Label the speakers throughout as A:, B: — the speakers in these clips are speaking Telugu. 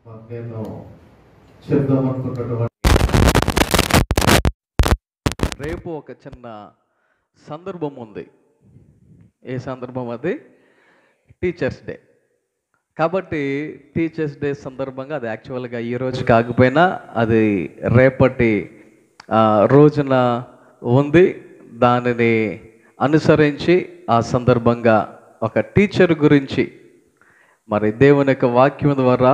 A: నేను చెప్దామనుకున్నటువంటి రేపు ఒక చిన్న సందర్భం ఉంది. ఏ సందర్భం అది? Teachers day. కాబట్టి టీచర్స్ డే సందర్భంగా అది యాక్చువల్గా ఈరోజు కాకపోయినా అది రేపటి రోజున ఉంది. దానిని అనుసరించి ఆ సందర్భంగా ఒక టీచర్ గురించి మరి దేవుని యొక్క వాక్యం ద్వారా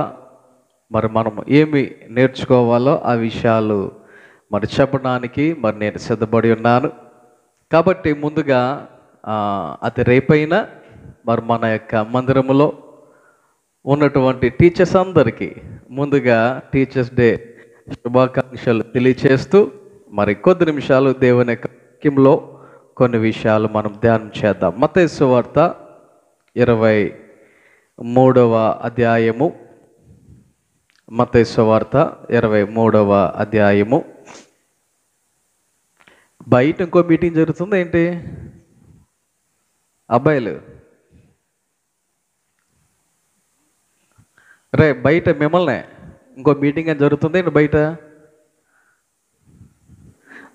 A: మరి మనం ఏమి నేర్చుకోవాలో ఆ విషయాలు మరి చెప్పడానికి మరి నేను సిద్ధపడి ఉన్నాను. కాబట్టి ముందుగా అది రేపైనా మరి మన యొక్క మందిరములో ఉన్నటువంటి టీచర్స్ అందరికీ ముందుగా టీచర్స్ డే శుభాకాంక్షలు తెలియచేస్తూ మరి కొద్ది నిమిషాలు దేవుని యొక్క వాక్యంలో కొన్ని విషయాలు మనం ధ్యానం చేద్దాం. మత్తయి సువార్త 23వ అధ్యాయము. మత్తయి సువార్త 23వ అధ్యాయము. బయట ఇంకో మీటింగ్ జరుగుతుంది ఏంటి అబ్బాయిలు? రే బయట మిమ్మల్ని ఇంకో మీటింగ్ అని జరుగుతుంది ఏంటి బయట?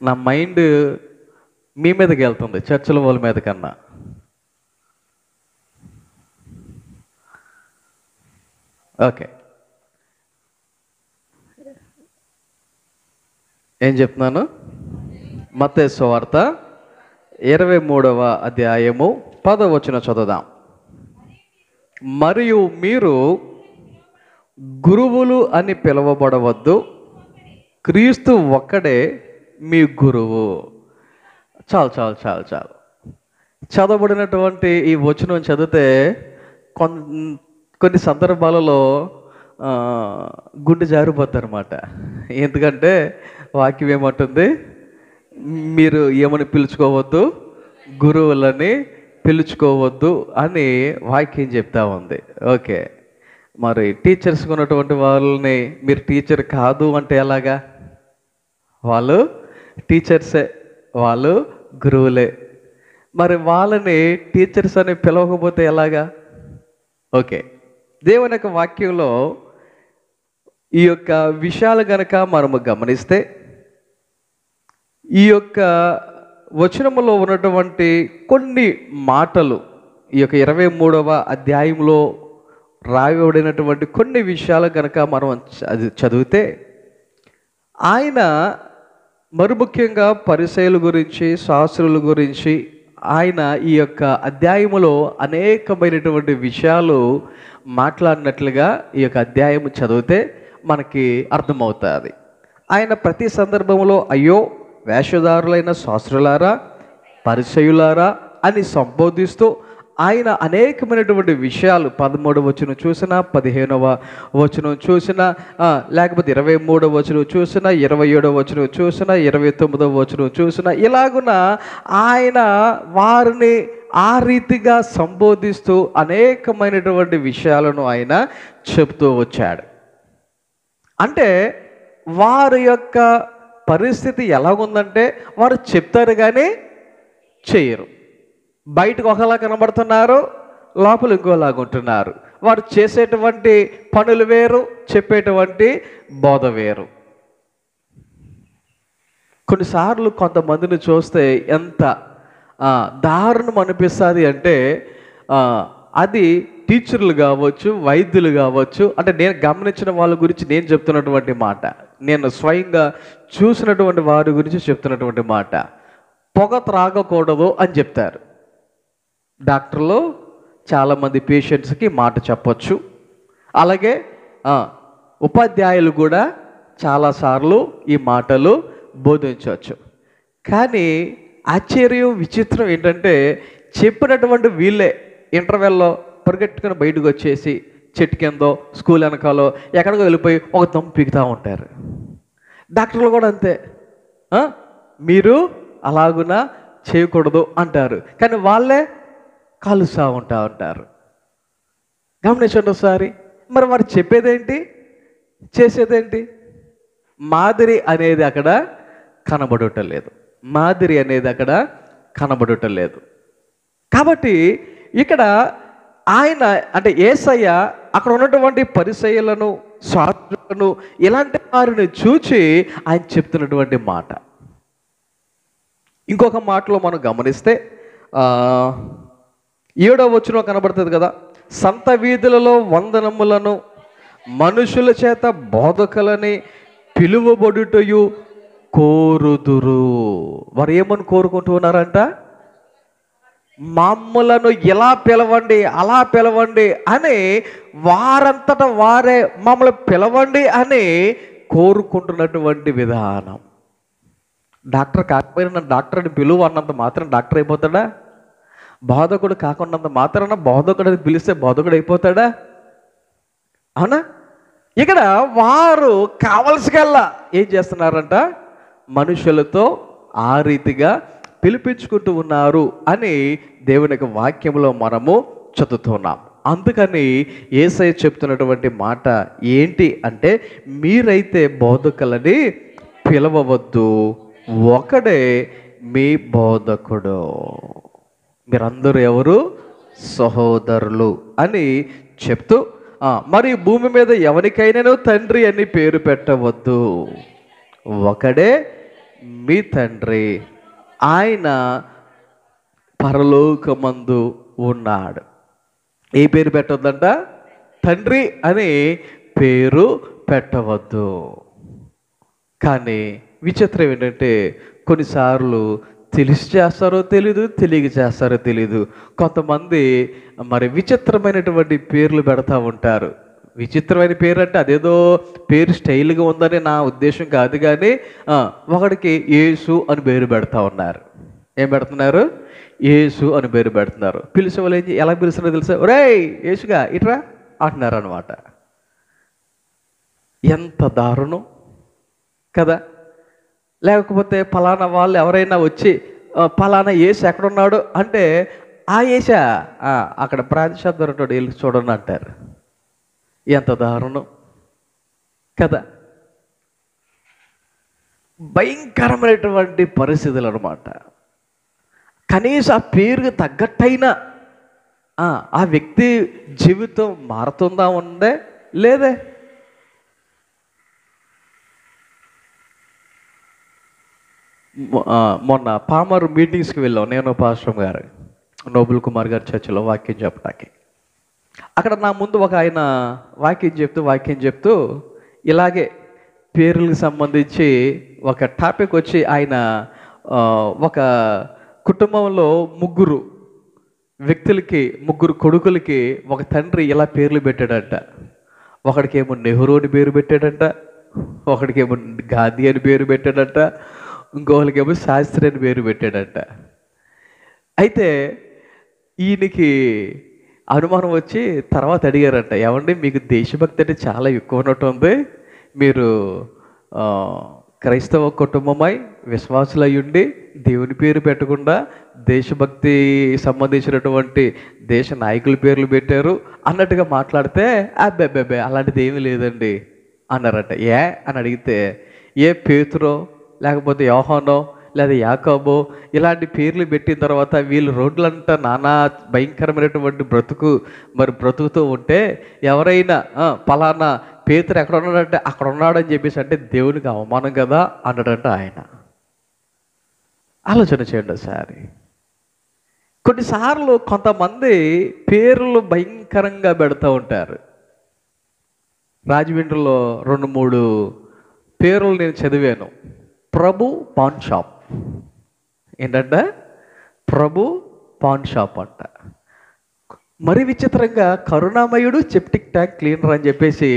A: నా మైండ్ మీ మీదకి వెళ్తుంది, చర్చల వాళ్ళ మీద కన్నా. ఓకే, ఏం చెప్తున్నాను? మత్తయి సువార్త 23వ అధ్యాయము 10వ వచనం చదువుదాం. మరియు మీరు గురువులు అని పిలువబడవద్దు, క్రీస్తు ఒక్కడే మీ గురువు. చాలు చాలు చాలు చాలు. చదవబడినటువంటి ఈ వచనం చదివితే కొన్ని సందర్భాలలో గుండె జారిపోద్ది అనమాట. ఎందుకంటే వాక్యం ఏమంటుంది? మీరు ఏమని పిలుచుకోవద్దు, గురువులని పిలుచుకోవద్దు అని వాక్యం చెప్తా ఉంది. ఓకే, మరి టీచర్స్కి ఉన్నటువంటి వాళ్ళని మీరు టీచర్ కాదు అంటే ఎలాగా? వాళ్ళు టీచర్సే, వాళ్ళు గురువులే. మరి వాళ్ళని టీచర్స్ అని పిలవకపోతే ఎలాగా? ఓకే, దేవుని యొక్క వాక్యంలో ఈ యొక్క విషయాలు కనుక మనము గమనిస్తే ఈ యొక్క వచనములో ఉన్నటువంటి కొన్ని మాటలు ఈ యొక్క 23వ అధ్యాయంలో రాయబడినటువంటి కొన్ని విషయాలు కనుక మనం చదివితే ఆయన మరి ముఖ్యంగా పరిసయ్యుల గురించి, శాస్త్రుల గురించి ఆయన ఈ యొక్క అధ్యాయములో అనేకమైనటువంటి విషయాలు మాట్లాడినట్లుగా ఈ యొక్క అధ్యాయము చదివితే మనకి అర్థమవుతుంది. ఆయన ప్రతి సందర్భంలో అయ్యో వేషధారులైన శాస్త్రులారా, పరిసయ్యులారా అని సంబోధిస్తూ ఆయన అనేకమైనటువంటి విషయాలు 13వ వచనం చూసినా, 15వ వచనం చూసినా, లేకపోతే 23వ వచనం చూసినా, 27వ వచనం చూసినా, 29వ వచనం చూసినా, ఇలాగున ఆయన వారిని ఆ రీతిగా సంబోధిస్తూ అనేకమైనటువంటి విషయాలను ఆయన చెప్తూ వచ్చాడు. అంటే వారి యొక్క పరిస్థితి ఎలాగుందంటే వారు చెప్తారు కానీ చేయరు. బయటకు ఒకలా కనబడుతున్నారు, లోపల ఇంకోలాగా ఉంటున్నారు. వారు చేసేటువంటి పనులు వేరు, చెప్పేటువంటి బోధ వేరు. కొన్నిసార్లు కొంతమందిని చూస్తే ఎంత దారుణం అనిపిస్తుంది అంటే అది టీచర్లు కావచ్చు, వైద్యులు కావచ్చు. అంటే నేను గమనించిన వాళ్ళ గురించి నేను చెప్తున్నటువంటి మాట, నేను స్వయంగా చూసినటువంటి వారి గురించి చెప్తున్నటువంటి మాట. పొగ త్రాగకూడదు అని చెప్తారు డాక్టర్లు. చాలామంది పేషెంట్స్కి మాట చెప్పచ్చు. అలాగే ఉపాధ్యాయులు కూడా చాలాసార్లు ఈ మాటలు బోధించవచ్చు. కానీ ఆశ్చర్యం, విచిత్రం ఏంటంటే చెప్పినటువంటి వీళ్ళే ఇంటర్వెల్లో పరిగెట్టుకుని బయటకు వచ్చేసి చెట్టు కిందో, స్కూల్ వెనకాలో ఎక్కడికో వెళ్ళిపోయి ఒక దమ్ పీకుతూ ఉంటారు. డాక్టర్లు కూడా అంతే, మీరు అలాగున చేయకూడదు అంటారు, కానీ వాళ్ళే కాలుస్తూ ఉంటారు. గమనించండి ఒకసారి. మరి వారు చెప్పేదేంటి, చేసేదేంటి? మాదిరి అనేది అక్కడ కనబడటం లేదు. మాదిరి అనేది అక్కడ కనబడటం లేదు. కాబట్టి ఇక్కడ ఆయన అంటే యేసయ్య అక్కడ ఉన్నటువంటి పరిసయ్యులను శాస్త్రులను ఇలాంటి వారిని చూచి ఆయన చెప్తున్నటువంటి మాట. ఇంకొక మాటలో మనం గమనిస్తే 7వ వచనం కనబడుతుంది కదా, సంత వీధులలో వందనములను మనుషుల చేత బోధకులని పిలువబడుటయు కోరుదురు. వారు ఏమని కోరుకుంటూ ఉన్నారంట? మమ్మలను ఇలా పిలవండి, అలా పిలవండి అని వారంతట వారే మమ్మల్ని పిలవండి అని కోరుకుంటున్నటువంటి విధానం. డాక్టర్ కాకపోయినా నన్ను డాక్టర్ అని పిలువు అన్నంత మాత్రం డాక్టర్ అయిపోతాడా? బోధకుడు కాకున్నంత మాత్రాన బోధకుడు అని పిలిస్తే బోధకుడు అయిపోతాడా? అవునా? ఇక్కడ వారు కావలసికల్లా ఏం చేస్తున్నారంట? మనుషులతో ఆ రీతిగా పిలిపించుకుంటూ ఉన్నారు అని దేవుని యొక్క వాక్యంలో మనము చదువుతున్నాం. అందుకని యేసయ్య చెప్తున్నటువంటి మాట ఏంటి అంటే, మీరైతే బోధకులని పిలవవద్దు, ఒకడే మీ బోధకుడు. మీరందరూ ఎవరు? సహోదరులు అని చెప్తూ, మరి భూమి మీద ఎవరికైనాను తండ్రి అని పేరు పెట్టవద్దు, ఒకడే మీ తండ్రి, ఆయన పరలోకమందు ఉన్నాడు. ఏ పేరు పెట్టవద్దంట? తండ్రి అని పేరు పెట్టవద్దు. కానీ విచిత్రం ఏంటంటే, కొన్నిసార్లు తెలిసి చేస్తారో తెలీదు, తెలియక చేస్తారో తెలీదు. కొంతమంది మరి విచిత్రమైనటువంటి పేర్లు పెడతా ఉంటారు. విచిత్రమైన పేరు అంటే అదేదో పేరు స్టైల్గా ఉందని నా ఉద్దేశం కాదు, కానీ ఒకడికి యేసు అని పేరు పెడతా ఉన్నారు. ఏం పెడుతున్నారు? యేసు అని పేరు పెడుతున్నారు. పిలిచే వాళ్ళు ఎలా పిలుస్తున్నారో తెలుసా? ఒరేయ్ యేసుగా ఇట్రా అంటున్నారు అనమాట. ఎంత దారుణం కదా! లేకపోతే ఫలానా వాళ్ళు ఎవరైనా వచ్చి ఫలానా యేసు ఎక్కడున్నాడు అంటే, ఆ యేసా అక్కడ ప్రాంతశాద్వరం ఉంటాడు, వెళ్ళి చూడండి అంటారు. ఎంత దారుణం కదా! భయంకరమైనటువంటి పరిస్థితులు అనమాట. కనీసం ఆ పేరుకి తగ్గట్టయినా ఆ వ్యక్తి జీవితం మారుతుందా ఉందే లేదే? మొన్న పామర్ మీటింగ్స్కి వెళ్ళాం, నేను పాస్టర్ గారు, నోబుల్ కుమార్ గారి చర్చిలో వాక్యం చెప్పడానికి. అక్కడ నా ముందు ఒక ఆయన వాక్యం చెప్తూ ఇలాగే పేర్లకు సంబంధించి ఒక టాపిక్ వచ్చి, ఆయన ఒక కుటుంబంలో ముగ్గురు కొడుకులకి ఒక తండ్రి ఇలా పేర్లు పెట్టాడంట. ఒకడికేమో నెహ్రూ అని పేరు పెట్టాడంట, ఒకడికేమో గాంధీ అని పేరు పెట్టాడంట, ఇంకొకరికేమో శాస్త్రి అని పేరు పెట్టాడంట. అయితే ఈయనకి అనుమానం వచ్చి తర్వాత అడిగారంట, ఏమండి మీకు దేశభక్తి అంటే చాలా ఎక్కువ ఉన్నట్టు ఉంది, మీరు క్రైస్తవ కుటుంబమై విశ్వాసులయ్యుండి దేవుని పేరు పెట్టకుండా దేశభక్తి సంబంధించినటువంటి దేశ నాయకుల పేర్లు పెట్టారు అన్నట్టుగా మాట్లాడితే, అబ్బెబ్బెబ్బే అలాంటిది ఏమీ లేదండి అన్నారట. అని అడిగితే, ఏ పేతురో లేకపోతే యోహానో లేదా యాకోబో ఇలాంటి పేర్లు పెట్టిన తర్వాత వీళ్ళు రోడ్లంతా నానా భయంకరమైనటువంటి బ్రతుకుతూ ఉంటే ఎవరైనా పలానా పేతురు ఎక్కడ ఉన్నాడంటే అక్కడ ఉన్నాడని చెప్పేసి అంటే దేవునికి అవమానం కదా అన్నాడంట ఆయన. ఆలోచన చేయండి ఒకసారి. కొన్నిసార్లు కొంతమంది పేర్లు భయంకరంగా పెడతా ఉంటారు. రాజమండ్రిలో 2-3 పేర్లు నేను చదివాను. ప్రభు పాన్ షాప్. ఏంటంటే ప్రభు పాన్ షాప్ అంట. మరి విచిత్రంగా కరుణామయుడు సెప్టిక్ ట్యాంక్ క్లీనర్ అని చెప్పేసి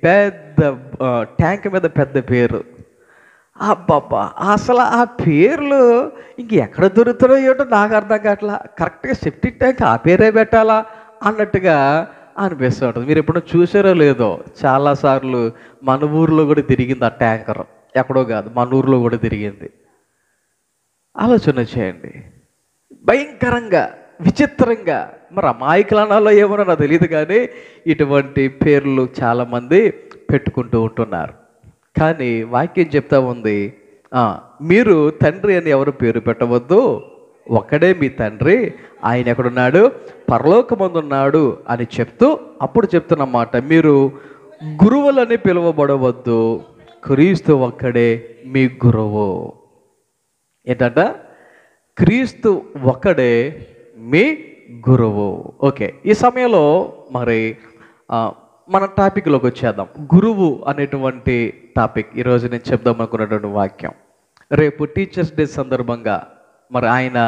A: పెద్ద ట్యాంక్ మీద పెద్ద పేరు. అబ్బాబ్బా, అసలు ఆ పేర్లు ఎక్కడ దొరుకుతాయో ఏటో నాకు అర్థం కావట్లా. కరెక్ట్గా సెప్టిక్ ట్యాంక్ ఆ పేరే పెట్టాలా అన్నట్టుగా అనిపిస్తూ ఉంటుంది. మీరు ఎప్పుడో చూసారో లేదో, చాలాసార్లు మన ఊర్లో కూడా తిరిగింది ఆ ట్యాంకర్. ఎక్కడో కాదు, మన ఊర్లో కూడా తిరిగింది. ఆలోచన చేయండి. భయంకరంగా విచిత్రంగా, మరి అమాయకులనాలో ఏమో నాకు తెలియదు, కానీ ఇటువంటి పేర్లు చాలామంది పెట్టుకుంటూ ఉంటున్నారు. కానీ వాక్యం చెప్తా ఉంది, మీరు తండ్రి అని ఎవరు పేరు పెట్టవద్దు, ఒకడే మీ తండ్రి, ఆయన ఎక్కడున్నాడు? పరలోకమందున్నాడు అని చెప్తూ అప్పుడు చెప్తున్నమాట, మీరు గురువులని పిలువబడవద్దు, క్రీస్తు ఒక్కడే మీ గురువు. ఏంటంట? క్రీస్తు ఒక్కడే మీ గురువు. ఓకే, ఈ సమయంలో మరి మన టాపిక్లోకి వచ్చేద్దాం. గురువు అనేటువంటి టాపిక్ ఈరోజు నేను చెప్దాం అనుకున్నటువంటి వాక్యం. రేపు టీచర్స్ డే సందర్భంగా మరి ఆయన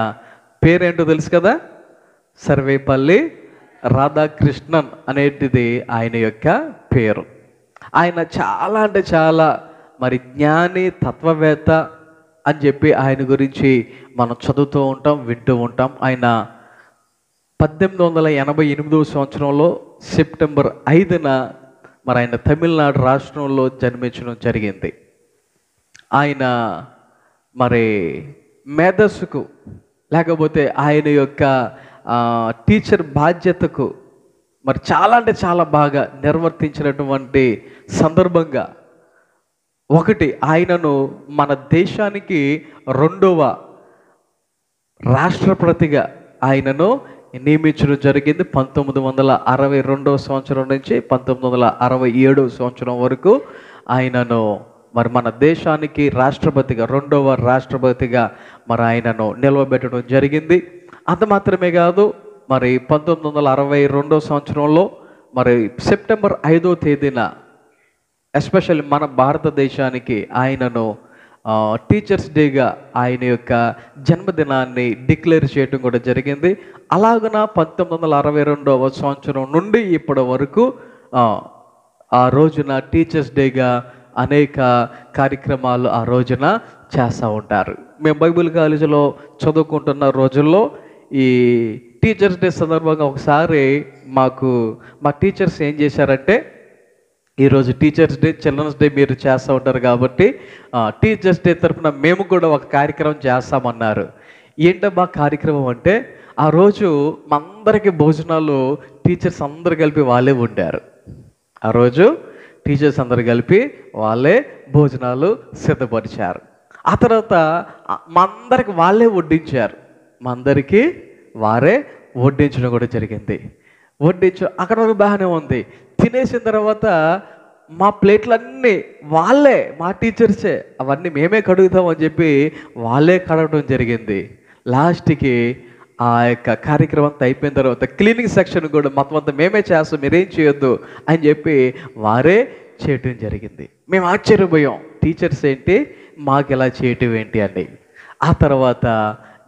A: పేరేంటో తెలుసు కదా, సర్వేపల్లి రాధాకృష్ణన్ అనేటిది ఆయన యొక్క పేరు. ఆయన చాలా అంటే చాలా మరి జ్ఞాని, తత్వవేత్త అని చెప్పి ఆయన గురించి మనం చదువుతూ ఉంటాం, వింటూ ఉంటాం. ఆయన 1888 సంవత్సరంలో సెప్టెంబర్ 5న మరి ఆయన తమిళనాడు రాష్ట్రంలో జన్మించడం జరిగింది. ఆయన మరి మేధస్సుకు లేకపోతే ఆయన యొక్క టీచర్ బాధ్యతకు మరి చాలా అంటే చాలా బాగా నిర్వర్తించినటువంటి సందర్భంగా ఒకటి, ఆయనను మన దేశానికి 2వ రాష్ట్రపతిగా ఆయనను నియమించడం జరిగింది. 1962 సంవత్సరం నుంచి 1967 సంవత్సరం వరకు ఆయనను మరి మన దేశానికి రాష్ట్రపతిగా, 2వ రాష్ట్రపతిగా మరి ఆయనను నిలవబెట్టడం జరిగింది. అంత మాత్రమే కాదు, మరి 1962 సంవత్సరంలో మరి సెప్టెంబర్ 5వ తేదీన ఎస్పెషల్లీ మన భారతదేశానికి ఆయనను టీచర్స్ డేగా ఆయన యొక్క జన్మదినాన్ని డిక్లేర్ చేయడం కూడా జరిగింది. అలాగున 1962వ సంవత్సరం నుండి ఇప్పటి వరకు ఆ రోజున టీచర్స్ డేగా అనేక కార్యక్రమాలు ఆ రోజున చేస్తూ ఉంటారు. మేము బైబిల్ కాలేజీలో చదువుకుంటున్న రోజుల్లో ఈ టీచర్స్ డే సందర్భంగా ఒకసారి మా టీచర్స్ ఏం చేశారంటే, ఈరోజు టీచర్స్ డే, చిల్డ్రన్స్ డే మీరు చేస్తూ ఉంటారు కాబట్టి టీచర్స్ డే తరఫున మేము కూడా ఒక కార్యక్రమం చేస్తామన్నారు. ఏంటబ్బా కార్యక్రమం అంటే, ఆ రోజు మా అందరికీ భోజనాలు టీచర్స్ అందరు కలిపి వాళ్ళే వండారు. ఆ రోజు టీచర్స్ అందరు కలిపి వాళ్ళే భోజనాలు సిద్ధపరిచారు. ఆ తర్వాత మా అందరికి వాళ్ళే వడ్డించారు. మా అందరికీ వారే వడ్డించడం కూడా జరిగింది. అక్కడ వరకు బాగానే ఉంది. తినేసిన తర్వాత మా ప్లేట్లన్నీ వాళ్ళే, మా టీచర్సే అవన్నీ మేమే కడుగుతామని చెప్పి వాళ్ళే కడగడం జరిగింది. లాస్ట్కి ఆ యొక్క కార్యక్రమం అంతా అయిపోయిన తర్వాత క్లీనింగ్ సెక్షన్ కూడా మొత్తం అంతా మేమే చేస్తాం, మీరేం చేయొద్దు అని చెప్పి వారే చేయటం జరిగింది. మేము ఆశ్చర్యపోయాం, టీచర్స్ ఏంటి మాకు ఎలా చేయటం ఏంటి అని. ఆ తర్వాత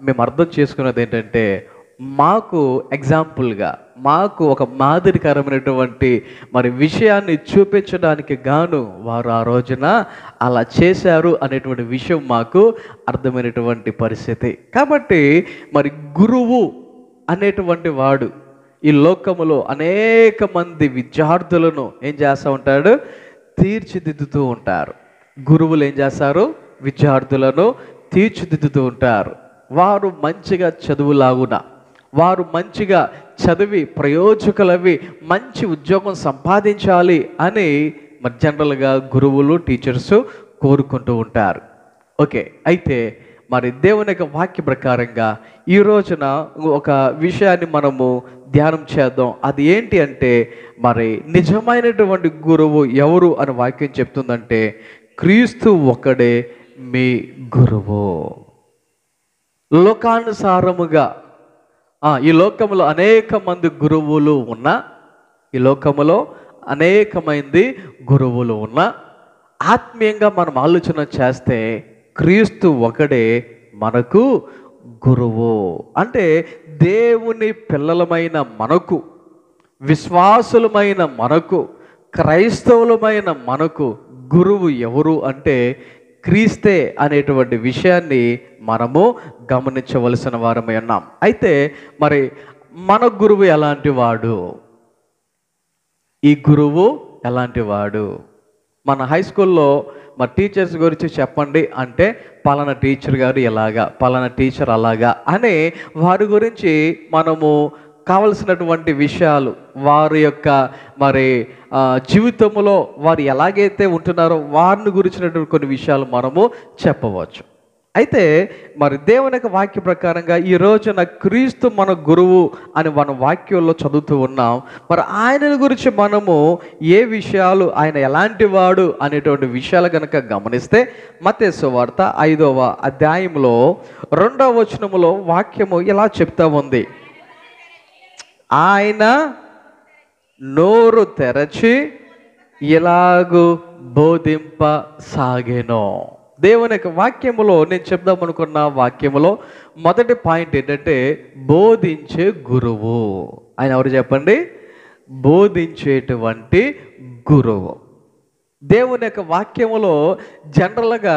A: మేము అర్థం చేసుకున్నది ఏంటంటే, మాకు ఎగ్జాంపుల్గా, మాకు ఒక మాదిరికరమైనటువంటి మరి విషయాన్ని చూపించడానికి గాను వారు ఆ రోజున అలా చేశారు అనేటువంటి విషయం మాకు అర్థమైనటువంటి పరిస్థితి. కాబట్టి మరి గురువు అనేటువంటి వాడు ఈ లోకములో అనేక మంది విద్యార్థులను ఏం చేస్తూ ఉంటాడు, తీర్చిదిద్దుతూ ఉంటారు. గురువులు ఏం చేస్తారు, విద్యార్థులను తీర్చిదిద్దుతూ ఉంటారు. వారు మంచిగా చదువులాగున, వారు మంచిగా చదివి ప్రయోజకులవి మంచి ఉద్యోగం సంపాదించాలి అని మరి జనరల్గా గురువులు, టీచర్స్ కోరుకుంటూ ఉంటారు. ఓకే, అయితే మరి దేవుని యొక్క వాక్య ప్రకారంగా ఈ రోజున ఒక విషయాన్ని మనము ధ్యానం చేద్దాం. అది ఏంటి అంటే, మరి నిజమైనటువంటి గురువు ఎవరు అని వాక్యం చెప్తుందంటే, క్రీస్తు ఒక్కడే మీ గురువు. లోకానుసారముగా ఈ లోకంలో అనేక మంది గురువులు ఉన్న, ఈ లోకంలో అనేక మంది గురువులు ఉన్న, ఆత్మీయంగా మనం ఆలోచన చేస్తే క్రీస్తు ఒకడే మనకు గురువు. అంటే దేవుని పిల్లలమైన మనకు, విశ్వాసులమైన మనకు, క్రైస్తవులమైన మనకు గురువు ఎవరు అంటే క్రీస్తే అనేటువంటి విషయాన్ని మనము గమనించవలసిన వారమై ఉన్నాం. అయితే మరి మన గురువు ఎలాంటి వాడు, ఈ గురువు ఎలాంటి వాడు? మన హై స్కూల్లో మరి టీచర్స్ గురించి చెప్పండి అంటే, పలానా టీచర్ గారు ఎలాగా, పలానా టీచర్ అలాగా అని వారి గురించి మనము కావలసినటువంటి విషయాలు, వారి యొక్క మరి జీవితంలో వారు ఎలాగైతే ఉంటున్నారో వారిని గురించినటువంటి కొన్ని విషయాలు మనము చెప్పవచ్చు. అయితే మరి దేవుని యొక్క వాక్య ప్రకారంగా ఈ రోజున క్రీస్తు మన గురువు అని మన వాక్యంలో చదువుతూ ఉన్నాం. మరి ఆయన గురించి మనము ఏ విషయాలు, ఆయన ఎలాంటి వాడు అనేటువంటి విషయాలు కనుక గమనిస్తే మత్తయి సువార్త 5వ అధ్యాయంలో 2వ వచనములో వాక్యము ఇలా చెప్తా ఉంది. ఆయన నోరు తెరచి ఇలాగు బోధింపసాగెను. దేవుని యొక్క వాక్యములో నేను చెప్దాం అనుకున్న వాక్యములో మొదటి పాయింట్ ఏంటంటే బోధించే గురువు. ఆయన ఎవరు చెప్పండి? బోధించేటువంటి గురువు. దేవుని యొక్క వాక్యములో జనరల్గా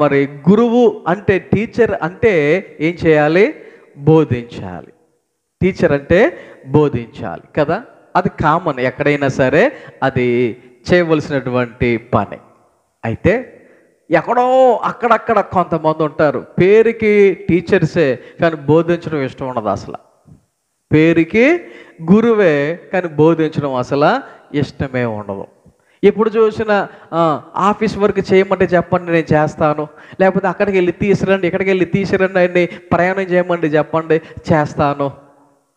A: మరి గురువు అంటే, టీచర్ అంటే ఏం చేయాలి? బోధించాలి. టీచర్ అంటే బోధించాలి కదా, అది కామన్, ఎక్కడైనా సరే అది చేయవలసినటువంటి పని. అయితే ఎక్కడో అక్కడక్కడ కొంతమంది ఉంటారు, పేరుకి టీచర్సే కానీ బోధించడం ఇష్టం ఉండదు అసలు. పేరుకి గురువే కానీ బోధించడం అసలు ఇష్టమే ఉండదు. ఇప్పుడు చూసిన ఆఫీస్ వర్క్ చేయమంటే చెప్పండి నేను చేస్తాను, లేకపోతే అక్కడికి వెళ్ళి తీసుకురండి, ఇక్కడికి వెళ్ళి తీసుకురండి, అన్ని ప్రయాణం చేయమండి చెప్పండి చేస్తాను,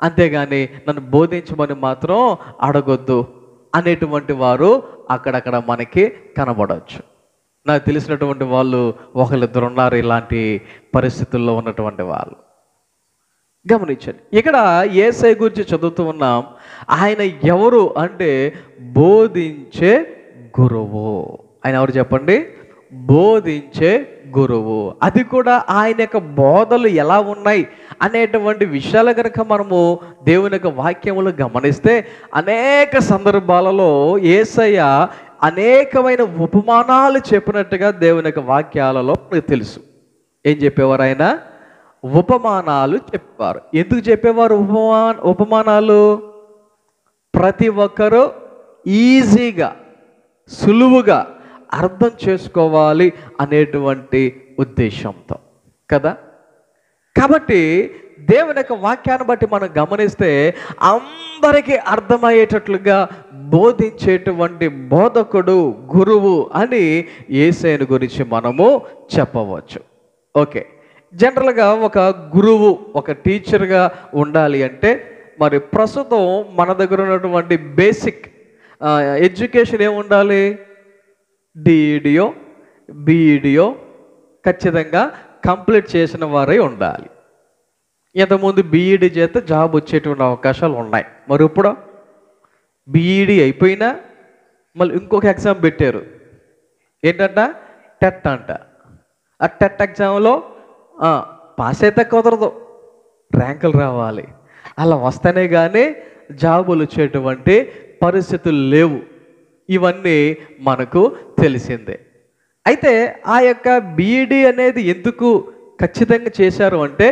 A: అంతేగాని నన్ను బోధించమని మాత్రం అడగొద్దు అనేటువంటి వారు అక్కడక్కడ మనకి కనబడవచ్చు. నాకు తెలిసినటువంటి వాళ్ళు ఒకళ్ళిద్దరు ఉన్నారు ఇలాంటి పరిస్థితుల్లో ఉన్నటువంటి వాళ్ళు. గమనించండి, ఇక్కడ యేసయ్య గురించి చదువుతూ ఉన్నాం. ఆయన ఎవరు అంటే బోధించే గురువు. ఆయన ఎవరు చెప్పండి? బోధించే గురువు. అది కూడా ఆయన యొక్క బోధలు ఎలా ఉన్నాయి అనేటువంటి విషయాలు కనుక మనము దేవుని యొక్క వాక్యములు గమనిస్తే అనేక సందర్భాలలో యేసయ్య అనేకమైన ఉపమానాలు చెప్పినట్టుగా దేవుని యొక్క వాక్యాలలో మనకు తెలుసు. ఏం చెప్పేవారు? ఆయన ఉపమానాలు చెప్పేవారు. ఎందుకు చెప్పేవారు ఉపమానాలు? ప్రతి ఒక్కరూ ఈజీగా, సులువుగా అర్థం చేసుకోవాలి అనేటువంటి ఉద్దేశంతో కదా. కాబట్టి దేవుని యొక్క వాక్యాన్ని బట్టి మనం గమనిస్తే అందరికీ అర్థమయ్యేటట్లుగా బోధించేటువంటి బోధకుడు, గురువు అని యేసయ్యను గురించి మనము చెప్పవచ్చు. ఓకే, జనరల్గా ఒక గురువు, ఒక టీచర్గా ఉండాలి అంటే మరి ప్రస్తుతం మన దగ్గర ఉన్నటువంటి బేసిక్ ఎడ్యుకేషన్ ఏముండాలి? డిఈడియో, బిఈడియో ఖచ్చితంగా కంప్లీట్ చేసిన వారై ఉండాలి. ఇంతకుముందు బీఈడి చేత జాబ్ వచ్చేటువంటి అవకాశాలు ఉన్నాయి. మరి ఇప్పుడు బీఈడి అయిపోయినా మళ్ళీ ఇంకొక ఎగ్జామ్ పెట్టారు, ఏంటంట? టెట్ అంట. ఆ టెట్ ఎగ్జామ్లో పాస్ అయితే కుదరదు, ర్యాంకులు రావాలి. అలా వస్తేనే కానీ జాబులు వచ్చేటువంటి పరిస్థితులు లేవు. ఇవన్నీ మనకు తెలిసిందే. అయితే ఆ యొక్క బీఈడి అనేది ఎందుకు ఖచ్చితంగా చేశారు అంటే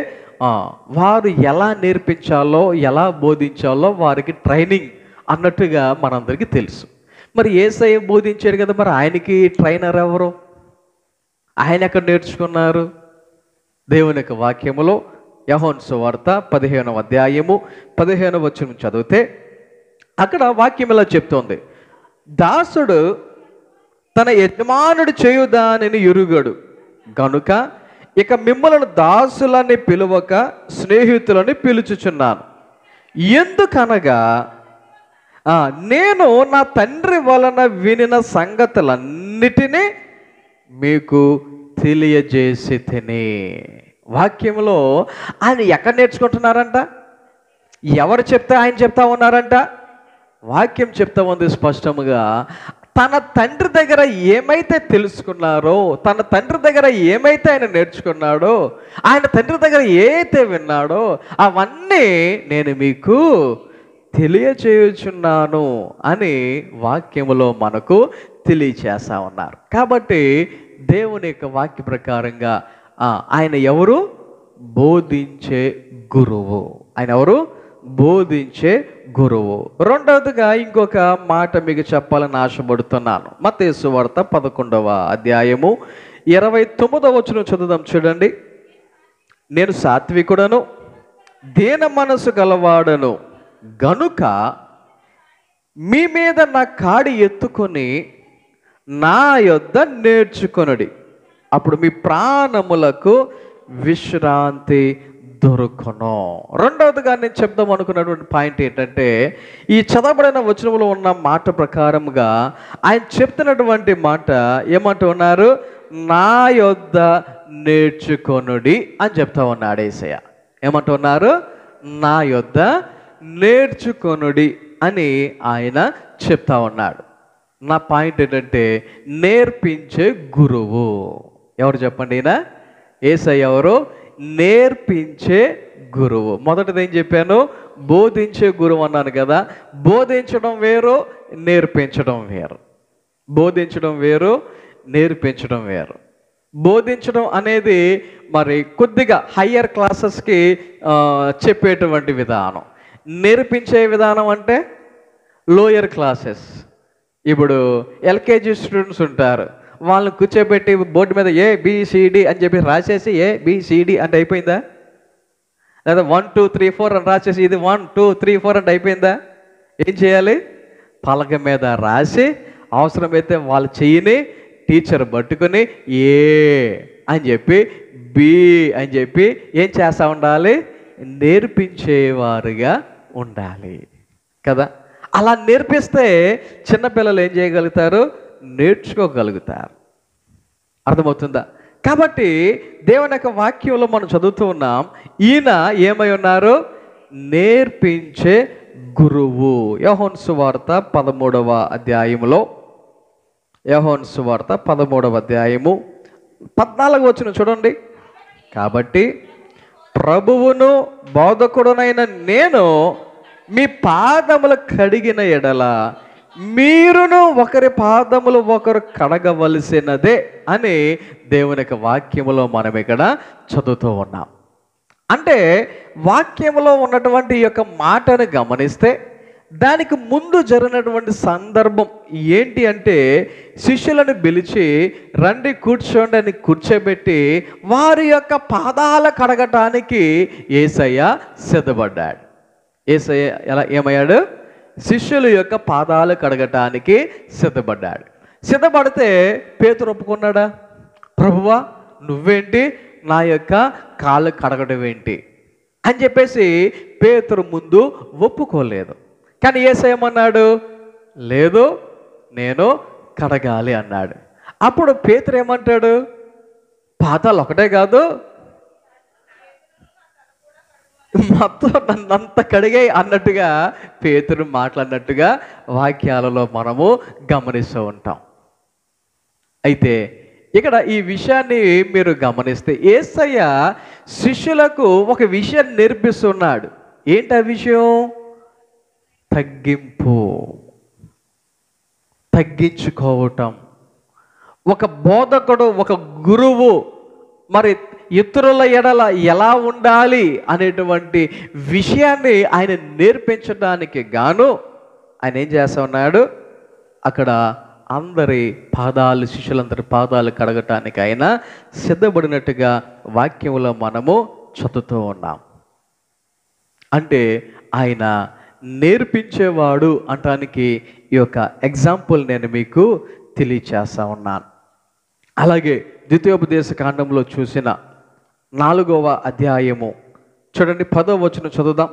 A: వారు ఎలా నేర్పించాలో, ఎలా బోధించాలో వారికి ట్రైనింగ్ అన్నట్టుగా మనందరికీ తెలుసు. మరి యేసయ్య బోధించారు కదా, మరి ఆయనకి ట్రైనర్ ఎవరు? ఆయన ఎక్కడ నేర్చుకున్నారు? దేవుని యొక్క వాక్యములో యోహాను సువార్త 15వ అధ్యాయము 15వ వచనం చదివితే అక్కడ వాక్యం ఇలా చెప్తోంది, దాసుడు తన యజమానుడు చేయు దానిని ఎరుగడు గనుక ఇక మిమ్మల్ని దాసులని పిలువక స్నేహితులని పిలుచుచున్నాను. ఎందుకనగా నేను నా తండ్రి వలన వినిన సంగతులన్నిటినీ మీకు తెలియజేసి తిని. వాక్యంలో ఆయన ఎక్కడ నేర్చుకుంటున్నారంట? ఎవరు చెప్తే ఆయన చెప్తా ఉన్నారంట? వాక్యం చెప్తా ఉంది స్పష్టముగా. తన తండ్రి దగ్గర ఏమైతే తెలుసుకున్నారో, తన తండ్రి దగ్గర ఏమైతే ఆయన నేర్చుకున్నాడో, ఆయన తండ్రి దగ్గర ఏదైతే విన్నాడో అవన్నీ నేను మీకు తెలియచేయుచున్నాను అని వాక్యములో మనకు తెలియచేస్తా ఉన్నారు. కాబట్టి దేవుని యొక్క వాక్య ప్రకారంగా ఆయన ఎవరు? బోధించే గురువు. ఆయన ఎవరు? బోధించే గురువు. రెండవదిగా ఇంకొక మాట మీకు చెప్పాలని ఆశపడుతున్నాను. మత్తయి సువార్త 11వ అధ్యాయము 29వ వచనం చదువుదాం, చూడండి. నేను సాత్వికుడను, దీన మనసు గలవాడను గనుక మీ మీద నా కాడి ఎత్తుకొని నా యొద్ద నేర్చుకొనుడి, అప్పుడు మీ ప్రాణములకు విశ్రాంతి దొరుకును. రెండవదిగా నేను చెప్దాం అనుకున్నటువంటి పాయింట్ ఏంటంటే, ఈ చదవబడిన వచనంలో ఉన్న మాట ప్రకారముగా ఆయన చెప్తున్నటువంటి మాట ఏమంటున్నారు? నా యొద్ద నేర్చుకొనుడి అని చెప్తా ఉన్నాడు యేసయ్య. ఏమంటున్నారు? నా యొద్ద నేర్చుకొనుడి అని ఆయన చెప్తా ఉన్నాడు. నా పాయింట్ ఏంటంటే, నేర్పించే గురువు ఎవరు చెప్పండి? ఈయన యేసయ్య ఎవరు? నేర్పించే గురువు. మొదటిది ఏం చెప్పాను? బోధించే గురువు అన్నాను కదా. బోధించడం వేరు, నేర్పించడం వేరు. బోధించడం వేరు, నేర్పించడం వేరు. బోధించడం అనేది మరి కొద్దిగా హయ్యర్ క్లాసెస్కి చెప్పేటువంటి విధానం. నేర్పించే విధానం అంటే లోయర్ క్లాసెస్. ఇప్పుడు ఎల్కేజీ స్టూడెంట్స్ ఉంటారు, వాళ్ళని కూర్చోబెట్టి బోర్డు మీద ABCD అని చెప్పి రాసేసి ABCD అంటే అయిపోయిందా? లేదా 1 2 3 4 అని రాసేసి ఇది 1 2 3 4 అంటే అయిపోయిందా? ఏం చేయాలి? పలక మీద రాసి అవసరమైతే వాళ్ళ చెయ్యిని టీచర్ పట్టుకుని A అని చెప్పి B అని చెప్పి ఏం చేస్తూ ఉండాలి? నేర్పించేవారుగా ఉండాలి కదా. అలా నేర్పిస్తే చిన్నపిల్లలు ఏం చేయగలుగుతారు? నేర్చుకోగలుగుతారు. అర్థమవుతుందా? కాబట్టి దేవుని యొక్క వాక్యంలో మనం చదువుతూ ఉన్నాం, ఈయన ఏమై ఉన్నారు? నేర్పించే గురువు. యోహాను సువార్త 13వ అధ్యాయములో, యోహాను సువార్త 13వ అధ్యాయము 14వ వచనం చూడండి. కాబట్టి ప్రభువును బోధకుడునైన నేను మీ పాదములు కడిగిన ఎడల మీరును ఒకరి పాదములు ఒకరు కడగవలసినదే అని దేవుని యొక్క వాక్యములో మనం ఇక్కడ చదువుతూ ఉన్నాం. అంటే వాక్యములో ఉన్నటువంటి ఈ యొక్క మాటను గమనిస్తే దానికి ముందు జరిగినటువంటి సందర్భం ఏంటి అంటే, శిష్యులను పిలిచి రండి కూర్చోండి అని కూర్చోబెట్టి వారి యొక్క పాదాలు కడగటానికి యేసయ్య సిద్ధపడ్డాడు. యేసయ్య ఏమయ్యాడు? శిష్యుల యొక్క పాదాలు కడగటానికి సిద్ధపడ్డాడు. సిద్ధపడితే పేతురు ఒప్పుకున్నాడా? ప్రభువా నువ్వేంటి నా యొక్క కాళ్ళు కడగడం ఏంటి అని చెప్పేసి పేతురు ముందు ఒప్పుకోలేదు. కానీ యేసయ్య ఏమన్నాడు? లేదు, నేను కడగాలి అన్నాడు. అప్పుడు పేతురు ఏమంటాడు? పాదాలు ఒకటే కాదు, మొత్తం నన్నంత కడిగాయి అన్నట్టుగా పేతురు మాట్లాడినట్టుగా వాక్యాలలో మనము గమనిస్తూ ఉంటాం. అయితే ఇక్కడ ఈ విషయాన్ని మీరు గమనిస్తే యేసయ్య శిష్యులకు ఒక విషయం నేర్పిస్తున్నాడు. ఏంటి ఆ విషయం? తగ్గింపు, తగ్గించుకోవటం. ఒక బోధకుడు, ఒక గురువు మరి ఇతరుల ఎడల ఎలా ఉండాలి అనేటువంటి విషయాన్ని ఆయన నేర్పించడానికి గాను ఆయన ఏం చేస్తా ఉన్నాడు? అక్కడ అందరి పాదాలు, శిష్యులందరి పాదాలు కడగటానికి ఆయన సిద్ధపడినట్టుగా వాక్యంలో మనము చదువుతూ ఉన్నాం. అంటే ఆయన నేర్పించేవాడు అనటానికి ఈ యొక్క ఎగ్జాంపుల్ నేను మీకు తెలియచేస్తా ఉన్నాను. అలాగే ద్వితీయోపదేశ కాండంలో చూసిన 4వ అధ్యాయము చూడండి, 10వ వచనం చదువుదాం.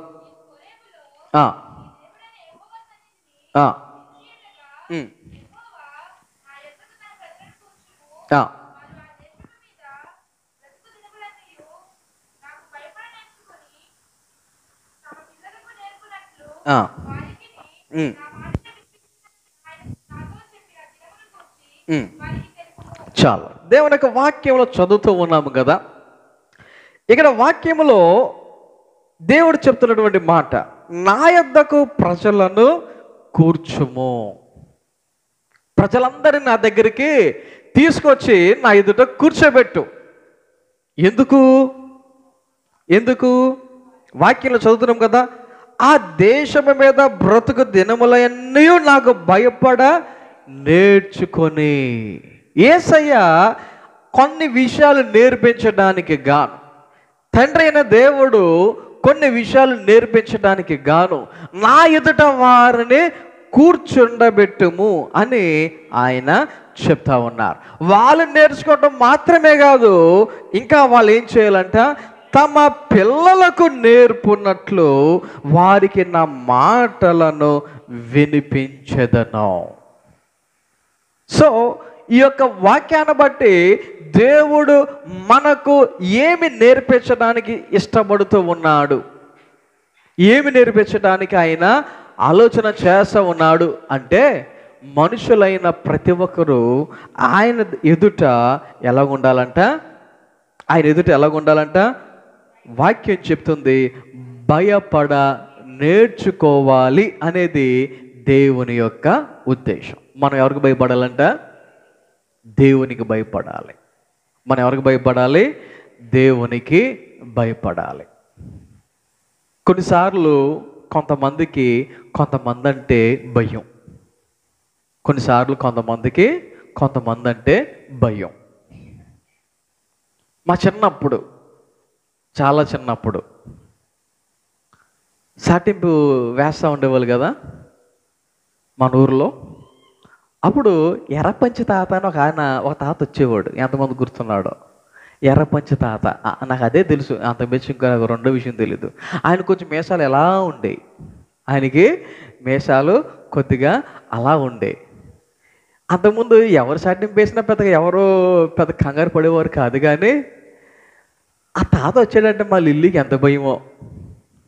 A: చాలు, దేవుని యొక్క వాక్యంలో చదువుతూ ఉన్నాము కదా. ఇక్కడ వాక్యములో దేవుడు చెప్తున్నటువంటి మాట, నా యొద్దకు ప్రజలను కూర్చుము. ప్రజలందరినీ నా దగ్గరికి తీసుకొచ్చి నా ఎదుట కూర్చోబెట్టు. ఎందుకు? వాక్యంలో చదువుతున్నాం కదా, ఆ దేశము మీద బ్రతుకు దినములన్నీ నాకు భయపడ నేర్చుకొని. యేసయ్య కొన్ని విషయాలు నేర్పించడానికి గాను, తండ్రి అయిన దేవుడు కొన్ని విషయాలు నేర్పించడానికి గాను నా ఎదుట వారిని కూర్చుండబెట్టుము అని ఆయన చెప్తా ఉన్నారు. వాళ్ళు నేర్చుకోవటం మాత్రమే కాదు, ఇంకా వాళ్ళు ఏం చేయాలంట, తమ పిల్లలకు నేర్పునట్లు వారికి నా మాటలను వినిపించెదను. సో ఈ యొక్క వాక్యాన్ని బట్టి దేవుడు మనకు ఏమి నేర్పించడానికి ఇష్టపడుతూ ఉన్నాడు, ఏమి నేర్పించడానికి ఆయన ఆలోచన చేస్తూ ఉన్నాడు అంటే, మనుషులైన ప్రతి ఒక్కరూ ఆయన ఎదుట ఎలా ఉండాలంట, ఆయన ఎదుట ఎలా ఉండాలంట, వాక్యం చెప్తుంది భయపడ నేర్చుకోవాలి అనేది దేవుని యొక్క ఉద్దేశం. మనం ఎవరికి భయపడాలంట, దేవునికి భయపడాలి. మనం ఎవరికి భయపడాలి, దేవునికి భయపడాలి. కొన్నిసార్లు కొంతమంది అంటే భయం, కొన్నిసార్లు కొంతమంది అంటే భయం. మా చిన్నప్పుడు, చాలా చిన్నప్పుడు సాటింపు వేస్తూ ఉండేవాళ్ళు కదా మన ఊరిలో. అప్పుడు ఎర్రపంచి తాత అని ఒక తాత వచ్చేవాడు. ఎంతమంది గుర్తున్నాడో, ఎర్రపంచి తాత. నాకు అదే తెలుసు, అంత మించి ఇంకా నాకు రెండో విషయం తెలీదు. ఆయన కొంచెం మీసాలు ఎలా ఉండే, ఆయనకి మీసాలు కొద్దిగా అలా ఉండే. అంతకుముందు ఎవరు సాటింపు వేసినా పెద్ద కంగారు పడేవారు కాదు. కానీ ఆ తాత వచ్చాడంటే మా లిల్లీకి ఎంత భయమో.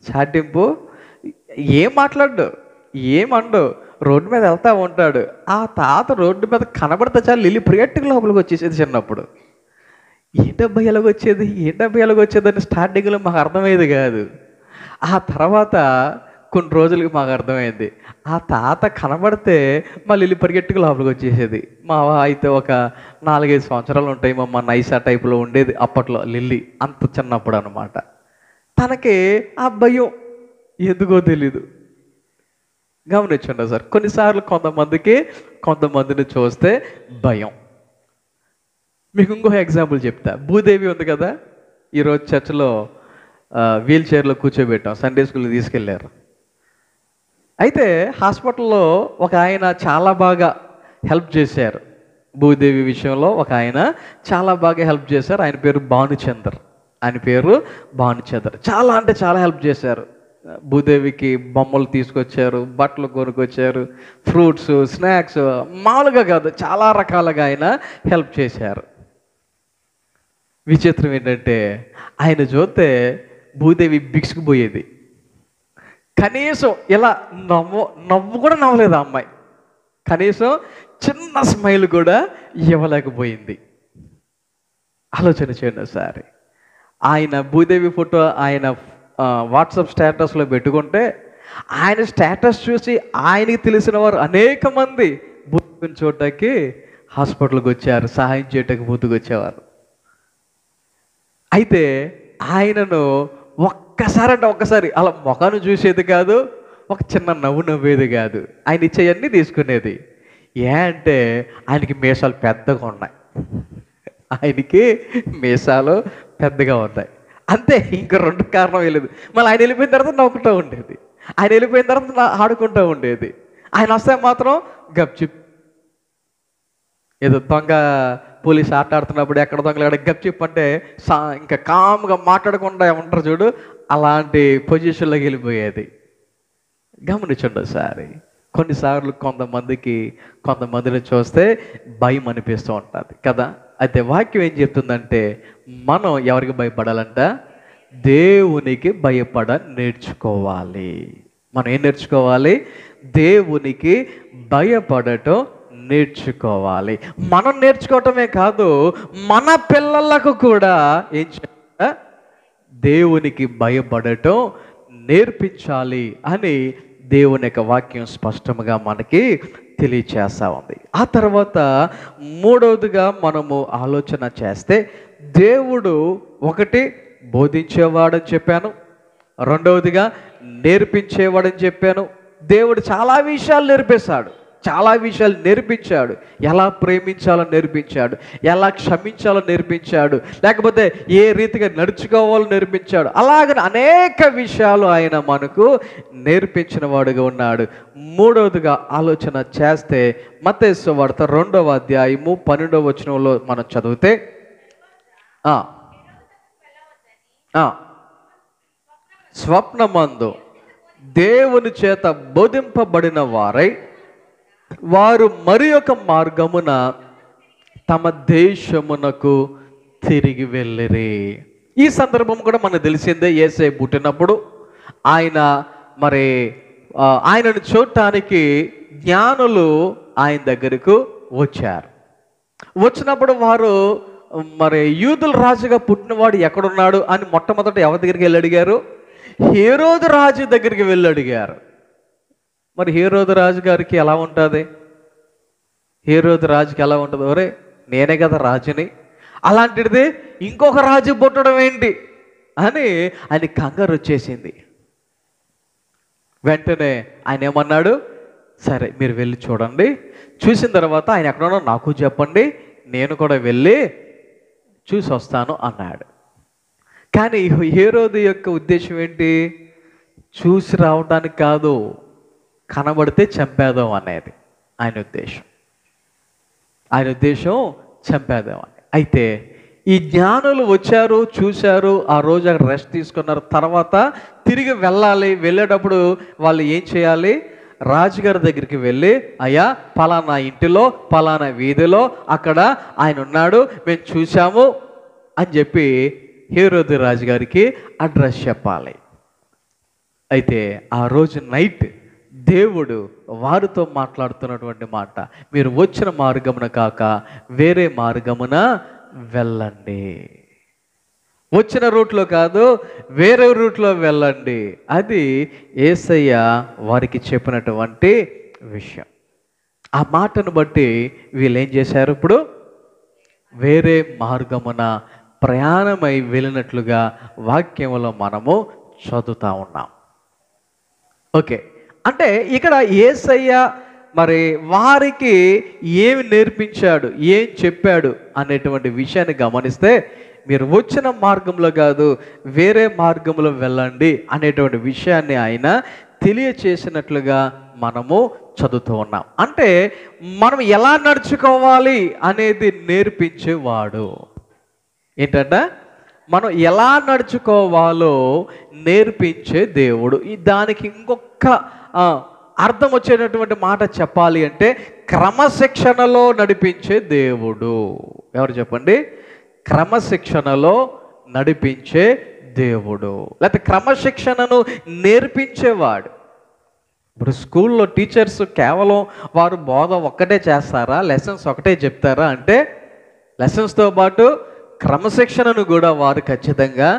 A: చాటింపు ఏం మాట్లాడు, ఏమండు, రోడ్డు మీద వెళ్తా ఉంటాడు. ఆ తాత రోడ్డు మీద కనబడితే చాలు లిల్లీ ప్రియట్టుకు లోపలికి వచ్చేసేది. చిన్నప్పుడు ఏంటబ్బా ఎలాగొచ్చేది అని స్టార్టింగ్లో మాకు అర్థమయ్యేది కాదు. ఆ తర్వాత కొన్ని రోజులకి మాకు అర్థమైంది, ఆ తాత కనబడితే మా లిల్లీ పరిగెట్టుకు లోపలికి వచ్చేసేది. మా అయితే ఒక 4-5 సంవత్సరాలు ఉంటాయి, మా నైసా టైప్లో ఉండేది అప్పట్లో లిల్లీ, అంత చిన్నప్పుడు అనమాట. తనకి ఆ భయం ఎందుకో తెలీదు. గమనించండి సార్, కొన్నిసార్లు కొంతమందిని చూస్తే భయం. మీకు ఇంకో ఎగ్జాంపుల్ చెప్తా. భూదేవి ఉంది కదా, ఈరోజు చర్చిలో వీల్ చైర్లో కూర్చోబెట్టాం, సండే స్కూల్కి తీసుకెళ్ళారు. అయితే హాస్పిటల్లో ఒక ఆయన చాలా బాగా హెల్ప్ చేశారు. భూదేవి విషయంలో ఒక ఆయన చాలా బాగా హెల్ప్ చేశారు. ఆయన పేరు భానుచందర్. చాలా అంటే చాలా హెల్ప్ చేశారు. భూదేవికి బొమ్మలు తీసుకొచ్చారు, బట్టలు కొనుక్కొచ్చారు, ఫ్రూట్స్, స్నాక్స్, మామూలుగా కాదు, చాలా రకాలుగా ఆయన హెల్ప్ చేశారు. విచిత్రం ఏంటంటే, ఆయన చూస్తే భూదేవి బిగుసుకుపోయేది. కనీసం ఇలా నవ్వు కూడా నవ్వలేదు ఆ అమ్మాయి. కనీసం చిన్న స్మైల్ కూడా ఇవ్వలేకపోయింది. ఆలోచన చేయండి ఒకసారి. ఆయన భూదేవి ఫోటో ఆయన వాట్సాప్ స్టేటస్లో పెట్టుకుంటే, ఆయన స్టేటస్ చూసి ఆయనకి తెలిసిన వారు అనేక మంది భూదేవిని చూడటానికి హాస్పిటల్కి వచ్చారు, సహాయం చేయటానికి ముందుకు వచ్చేవారు. అయితే ఆయనను ఒక్కసారి అలా ముఖాన్ని చూసేది కాదు, ఒక చిన్న నవ్వు నవ్వేది కాదు. ఆయన ఇచ్చేయన్నీ తీసుకునేది. అంటే ఆయనకి మీసాలు పెద్దగా ఉన్నాయి, అంతే. ఇంక రెండు కారణం వెళ్ళదు. మళ్ళీ ఆయన వెళ్ళిపోయిన తర్వాత నవ్వుకుంటూ ఉండేది, ఆయన వెళ్ళిపోయిన తర్వాత ఆడుకుంటూ ఉండేది. ఆయన వస్తే మాత్రం గప్చిప్, ఏదో దొంగ పోలీస్ ఆట ఆడుతున్నప్పుడు ఎక్కడ దొంగలు గప్చిప్ అంటే ఇంకా కామ్గా మాట్లాడకుండా ఉంటారు చూడు, అలాంటి పొజిషన్లోకి వెళ్ళిపోయేది. గమనించండి ఒకసారి. కొన్నిసార్లు కొంతమందిని చూస్తే భయం అనిపిస్తూ ఉంటుంది కదా. అయితే వాక్యం ఏం చెప్తుందంటే, మనం ఎవరికి భయపడాలంట, దేవునికి భయపడ నేర్చుకోవాలి. మనం ఏం నేర్చుకోవాలి, దేవునికి భయపడటం నేర్చుకోవాలి. మనం నేర్చుకోవటమే కాదు, మన పిల్లలకు కూడా ఏం చేయాలి, దేవునికి భయపడటం నేర్పించాలి అని దేవుని యొక్క వాక్యం స్పష్టంగా మనకి తెలియచేస్తూ ఉంది. ఆ తర్వాత మూడవదిగా మనము ఆలోచన చేస్తే, దేవుడు ఒకటి బోధించేవాడని చెప్పాను, రెండవదిగా నేర్పించేవాడని చెప్పాను. దేవుడు చాలా విషయాలు నేర్పిస్తాడు. చాలా విషయాలు నేర్పించాడు. ఎలా ప్రేమించాలో నేర్పించాడు, ఎలా క్షమించాలో నేర్పించాడు, లేకపోతే ఏ రీతిగా నడుచుకోవాలో నేర్పించాడు. అలాగని అనేక విషయాలు ఆయన మనకు నేర్పించిన వాడుగా ఉన్నాడు. మూడవదిగా ఆలోచన చేస్తే మత్తయి సువార్త 2వ అధ్యాయము 12వ వచనంలో మనం చదివితే స్వప్నమందు దేవుని చేత బోధింపబడిన వారై వారు మరి ఒక మార్గమున తమ దేశమునకు తిరిగి వెళ్ళిరి. ఈ సందర్భం కూడా మనకు తెలిసిందే. యేసయ్య పుట్టినప్పుడు ఆయనను చూడటానికి జ్ఞానులు ఆయన దగ్గరకు వచ్చారు. వచ్చినప్పుడు వారు యూదుల రాజుగా పుట్టినవాడు ఎక్కడున్నాడు అని మొట్టమొదట ఎవరి దగ్గరికి వెళ్ళి అడిగారు? హేరోదు రాజు దగ్గరికి వెళ్ళి అడిగారు. మరి హేరోదు రాజు గారికి ఎలా ఉంటుంది? హేరోదు రాజుకి ఎలా ఉంటుంది? ఒరే, నేనే కదా రాజుని, అలాంటిది ఇంకొక రాజు పుట్టడం ఏంటి అని ఆయన కంగారు వచ్చేసింది. వెంటనే ఆయన ఏమన్నాడు? సరే, మీరు వెళ్ళి చూడండి, చూసిన తర్వాత ఆయన ఎక్కడున్నా నాకు చెప్పండి, నేను కూడా వెళ్ళి చూసి వస్తాను అన్నాడు. కానీ హేరోదు యొక్క ఉద్దేశం ఏంటి? చూసి రావడానికి కాదు, కనబడితే చంపేదాం అనేది ఆయన ఉద్దేశం. ఆయన ఉద్దేశం చంపేదాం అని. అయితే ఈ జ్ఞానులు వచ్చారు, చూశారు, ఆ రోజు అక్కడ రెస్ట్ తీసుకున్నారు. తర్వాత తిరిగి వెళ్ళాలి. వెళ్ళేటప్పుడు వాళ్ళు ఏం చేయాలి? రాజుగారి దగ్గరికి వెళ్ళి, అయ్యా పలానా ఇంటిలో పలానా వీధిలో అక్కడ ఆయన ఉన్నాడు, మేము చూసాము అని చెప్పి హేరోదు రాజుగారికి అడ్రస్ చెప్పాలి. అయితే ఆ రోజు నైట్ దేవుడు వారితో మాట్లాడుతున్నటువంటి మాట, మీరు వచ్చిన మార్గమున కాక వేరే మార్గమున వెళ్ళండి. వచ్చిన రూట్లో కాదు, వేరే రూట్లో వెళ్ళండి. అది యేసయ్య వారికి చెప్పినటువంటి విషయం. ఆ మాటను బట్టి వీళ్ళు ఏం చేశారు? ఇప్పుడు వేరే మార్గమున ప్రయాణమై వెళ్ళినట్లుగా వాక్యంలో మనము చదువుతూ ఉన్నాం. ఓకే, అంటే ఇక్కడ యేసయ్య వారికి ఏమి నేర్పించాడు, ఏం చెప్పాడు అనేటువంటి విషయాన్ని గమనిస్తే, మీరు వచ్చిన మార్గంలో కాదు వేరే మార్గంలో వెళ్ళండి అనేటువంటి విషయాన్ని ఆయన తెలియచేసినట్లుగా మనము చదువుతూ ఉన్నాం. అంటే మనం ఎలా నడుచుకోవాలి అనేది నేర్పించేవాడు. ఏంటంట? మనం ఎలా నడుచుకోవాలో నేర్పించే దేవుడు. దానికి ఇంకొక అర్థం వచ్చేటటువంటి మాట చెప్పాలి అంటే, క్రమశిక్షణలో నడిపించే దేవుడు. ఎవరు చెప్పండి? క్రమశిక్షణలో నడిపించే దేవుడు, లేకపోతే క్రమశిక్షణను నేర్పించేవాడు. ఇప్పుడు స్కూల్లో టీచర్స్ కేవలం వారు బోధ ఒక్కటే చేస్తారా, లెసన్స్ ఒకటే చెప్తారా అంటే, లెసన్స్తో పాటు క్రమశిక్షణను కూడా వారు ఖచ్చితంగా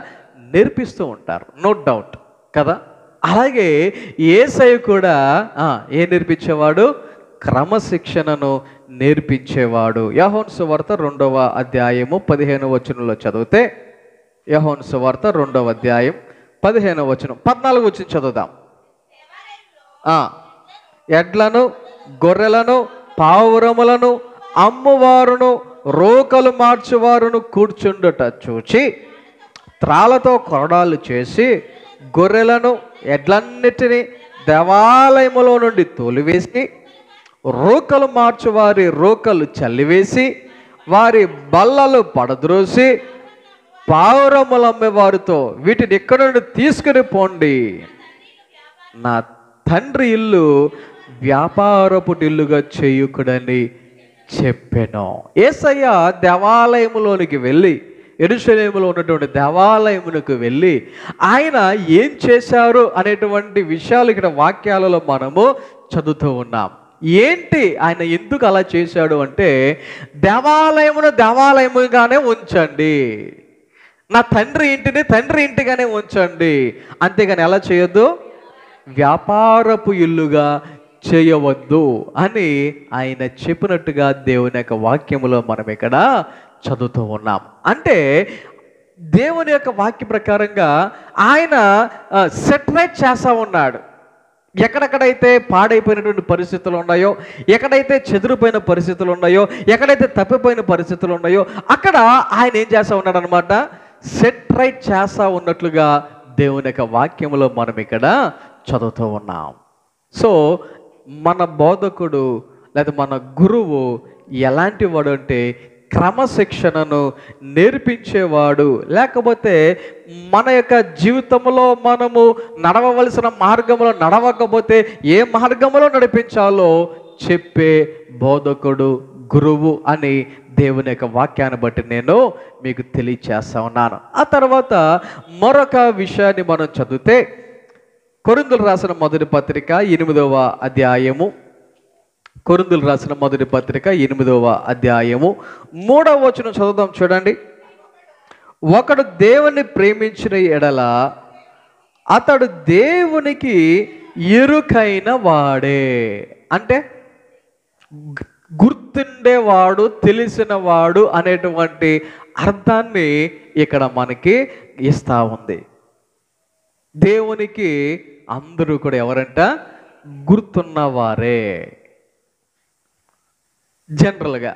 A: నేర్పిస్తూ ఉంటారు, నో డౌట్ కదా. అలాగే యేసయ్య కూడా ఏం నేర్పించేవాడు? క్రమశిక్షణను నేర్పించేవాడు. యోహాను సువార్త 2వ అధ్యాయము 15వ వచనంలో చదివితే, యోహాను సువార్త 2వ అధ్యాయం 15వ వచనం, 14వ వచనం చదువుదాం. ఎడ్లను గొర్రెలను పావురములను అమ్మువారును రోకలు మార్చువారును కూర్చుండుట చూచి త్రాళ్ళతో కొరడాలు చేసి గొర్రెలను ఎడ్లన్నిటినీ దేవాలయములో నుండి తోలివేసి రోకలు మార్చువారి రోకలు చల్లివేసి వారి బల్లలు పడద్రోసి పావురములు అమ్మేవారితో, వీటిని ఇక్కడ నుండి తీసుకుని పోండి, నా తండ్రి ఇల్లు వ్యాపారపు ఇల్లుగా చేయుకుడని చెప్పాను. యేసయ్య దేవాలయములోనికి వెళ్ళి, యెరూషలేములో ఉన్నటువంటి దేవాలయమునకు వెళ్ళి ఆయన ఏం చేశారు అనేటువంటి విషయాలు ఇక్కడ వాక్యాలలో మనము చదువుతూ ఉన్నాం. ఏంటి ఆయన ఎందుకు అలా చేశాడు అంటే, దేవాలయమును దేవాలయముగానే ఉంచండి, నా తండ్రి ఇంటిని తండ్రి ఇంటిగానే ఉంచండి, అంతేగాని ఎలా చేయొద్దు? వ్యాపారపు ఇల్లుగా చేయవద్దు అని ఆయన చెప్పినట్టుగా దేవుని యొక్క వాక్యములో మనం ఇక్కడ చదువుతూ ఉన్నాం. అంటే దేవుని యొక్క వాక్య ప్రకారంగా ఆయన సెటరేట్ చేస్తూ ఉన్నాడు. ఎక్కడెక్కడైతే పాడైపోయినటువంటి పరిస్థితులు ఉన్నాయో, ఎక్కడైతే చెదిరిపోయిన పరిస్థితులు ఉన్నాయో, ఎక్కడైతే తప్పిపోయిన పరిస్థితులు ఉన్నాయో అక్కడ ఆయన ఏం చేస్తూ ఉన్నాడు అనమాట, సెట్ రైట్ చేస్తూ ఉన్నట్లుగా దేవుని యొక్క వాక్యంలో మనం ఇక్కడ చదువుతూ ఉన్నాం. సో మన బోధకుడు లేదా మన గురువు ఎలాంటి వాడు అంటే క్రమశిక్షణను నేర్పించేవాడు. లేకపోతే మన యొక్క జీవితంలో మనము నడవవలసిన మార్గంలో నడవకపోతే ఏ మార్గంలో నడిపించాలో చెప్పే బోధకుడు గురువు అని దేవుని యొక్క వాక్యాన్ని బట్టి నేను మీకు తెలియచేస్తా ఉన్నాను. ఆ తర్వాత మరొక విషయాన్ని మనం చదివితే కొరింథీయులకు రాసిన మొదటి పత్రిక 8వ అధ్యాయము, కొరింథీయులకు రాసిన మొదటి పత్రిక 8వ అధ్యాయము 3వ వచనం చదువుదాం. చూడండి, ఒకడు దేవుని ప్రేమించిన ఎడల అతడు దేవునికి ఎరుకైన వాడే. అంటే గుర్తుండేవాడు, తెలిసినవాడు అనేటువంటి అర్థాన్ని ఇక్కడ మనకి ఇస్తా ఉంది. దేవునికి అందరూ కూడా ఎవరంట, గుర్తున్నవారే. జనరల్గా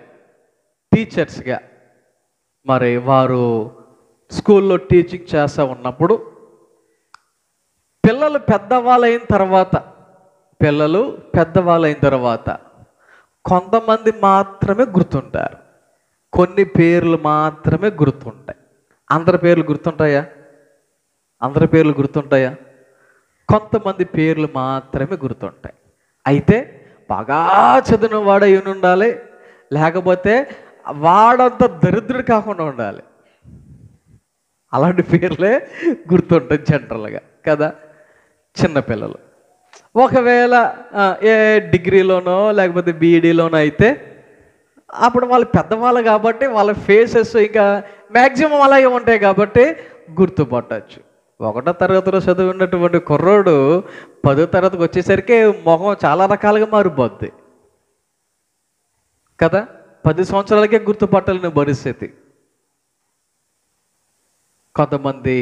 A: టీచర్స్గా మరి వారు స్కూల్లో టీచింగ్ చేస్తూ ఉన్నప్పుడు పిల్లలు పెద్దవాళ్ళైన తర్వాత కొంతమంది మాత్రమే గుర్తుంటారు, కొన్ని పేర్లు మాత్రమే గుర్తుంటాయి. అందరి పేర్లు గుర్తుంటాయా? అందరి పేర్లు గుర్తుంటాయా? కొంతమంది పేర్లు మాత్రమే గుర్తుంటాయి. అయితే బాగా చదివిన వాడై ఉండాలి, లేకపోతే వాడంత దరిద్రుడు కాకుండా ఉండాలి. అలాంటి పేర్లే గుర్తుంటాయి జనరల్గా కదా. చిన్నపిల్లలు ఒకవేళ ఏ డిగ్రీలోనో లేకపోతే బీఈడీలోనో అయితే అప్పుడు వాళ్ళు పెద్దవాళ్ళు కాబట్టి వాళ్ళ ఫేసెస్ ఇంకా మ్యాక్సిమం అలాగే ఉంటాయి కాబట్టి గుర్తుపట్టచ్చు. 1వ తరగతిలో చదివినటువంటి కుర్రోడు 10వ తరగతికి వచ్చేసరికి మొహం చాలా రకాలుగా మారిపోద్ది కదా. 10 సంవత్సరాలకే గుర్తుపట్టలేని పరిస్థితి. కొంతమంది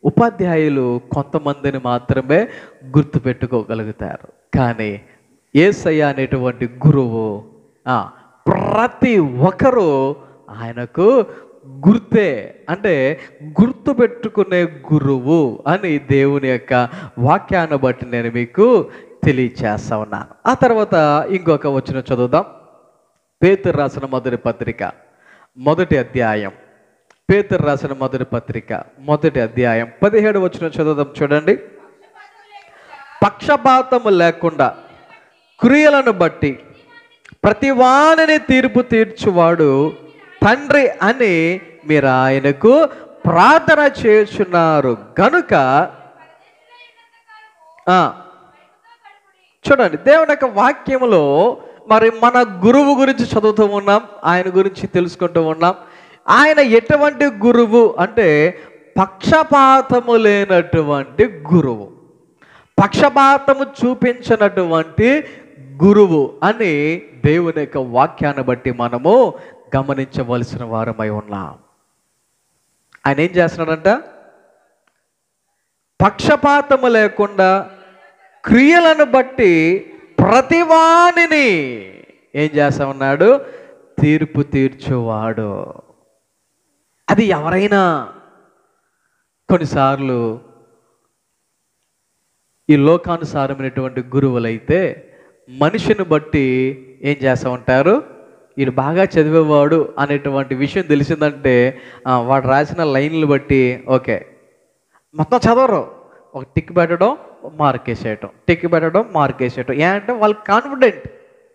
A: ఉపాధ్యాయులు కొంతమందిని మాత్రమే గుర్తుపెట్టుకోగలుగుతారు. కానీ యేసయ్య అనేటువంటి గురువు ప్రతి ఒక్కరూ ఆయనకు గుర్తే, అంటే గుర్తుపెట్టుకునే గురువు అని దేవుని యొక్క వాక్యాన్ని బట్టి నేను మీకు తెలియచేస్తా ఉన్నాను. ఆ తర్వాత ఇంకొక వచనం చదువుదాం. పేతురు రాసిన మొదటి పత్రిక 1వ అధ్యాయం, పేతురు రాసిన మొదటి పత్రిక 1వ అధ్యాయం 17వ వచనం చదువుదాం. చూడండి, పక్షపాతము లేకుండా క్రియలను బట్టి ప్రతివానిని తీర్పు తీర్చువాడు తండ్రి అని మీరు ఆయనకు ప్రార్థన చేస్తున్నారు గనుక. చూడండి, దేవుని యొక్క వాక్యములో మరి మన గురువు గురించి చదువుతూ ఉన్నాం, ఆయన గురించి తెలుసుకుంటూ ఉన్నాం. ఆయన ఎటువంటి గురువు అంటే పక్షపాతము లేనటువంటి గురువు, పక్షపాతము చూపించినటువంటి గురువు అని దేవుని యొక్క వాక్యాన్ని బట్టి మనము గమనించవలసిన వారమై ఉన్నాం. ఆయన ఏం చేస్తున్నాడంట, పక్షపాతము లేకుండా క్రియలను బట్టి ప్రతివానిని ఏం చేస్తా ఉన్నాడు, తీర్పు తీర్చువాడు. అది ఎవరైనా కొన్నిసార్లు ఈ లోకానుసారమైనటువంటి గురువులైతే మనిషిని బట్టి ఏం చేస్తూ ఉంటారు, వీడు బాగా చదివేవాడు అనేటువంటి విషయం తెలిసిందంటే వాడు రాసిన లైన్లు బట్టి ఓకే మొత్తం చదవరు, ఒక టిక్ పెట్టడం మార్కేసేయటం, టిక్ పెట్టడం మార్కేసేయటం. ఏంటంటే వాళ్ళకి కాన్ఫిడెంట్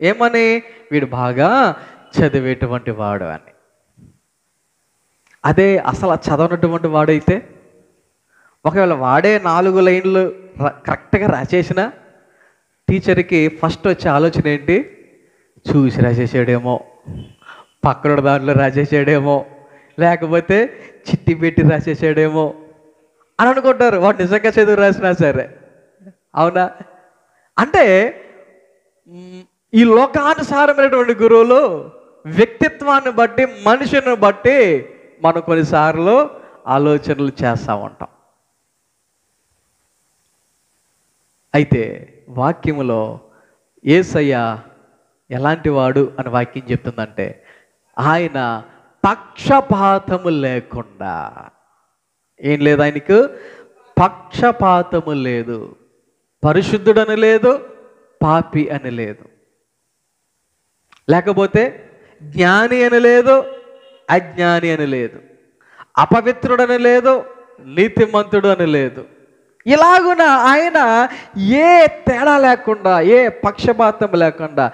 A: ఏమని, వీడు బాగా చదివేటువంటి వాడు అని. అదే అసలు చదవనటువంటి వాడైతే ఒకవేళ వాడే 4 లైన్లు కరెక్ట్గా రాసేసిన టీచర్కి ఫస్ట్ వచ్చే ఆలోచన ఏంటి, చూసి రాసేసాడేమో, పక్కన దాంట్లో రాసేసాడేమో, లేకపోతే చిట్టి పెట్టి రాసేసాడేమో అని అనుకుంటారు. వాడు నిజంగా చదువు రాసినా సరే, అవునా? అంటే ఈ లోకానుసారమైనటువంటి గురువులు వ్యక్తిత్వాన్ని బట్టి, మనిషిని బట్టి మనం కొన్నిసార్లు ఆలోచనలు చేస్తూ ఉంటాం. అయితే వాక్యములో యేసయ్య ఎలాంటి వాడు అని వాక్యం చెప్తుందంటే, ఆయన పక్షపాతము లేకుండా, ఏం లేదు ఆయనకు, పక్షపాతము లేదు. పరిశుద్ధుడని లేదు, పాపి అని లేదు, లేకపోతే జ్ఞాని అని లేదు, అజ్ఞాని అని లేదు, అపవిత్రుడని లేదు, నీతిమంతుడు అని లేదు. ఇలాగున ఆయన ఏ తేడా లేకుండా, ఏ పక్షపాతం లేకుండా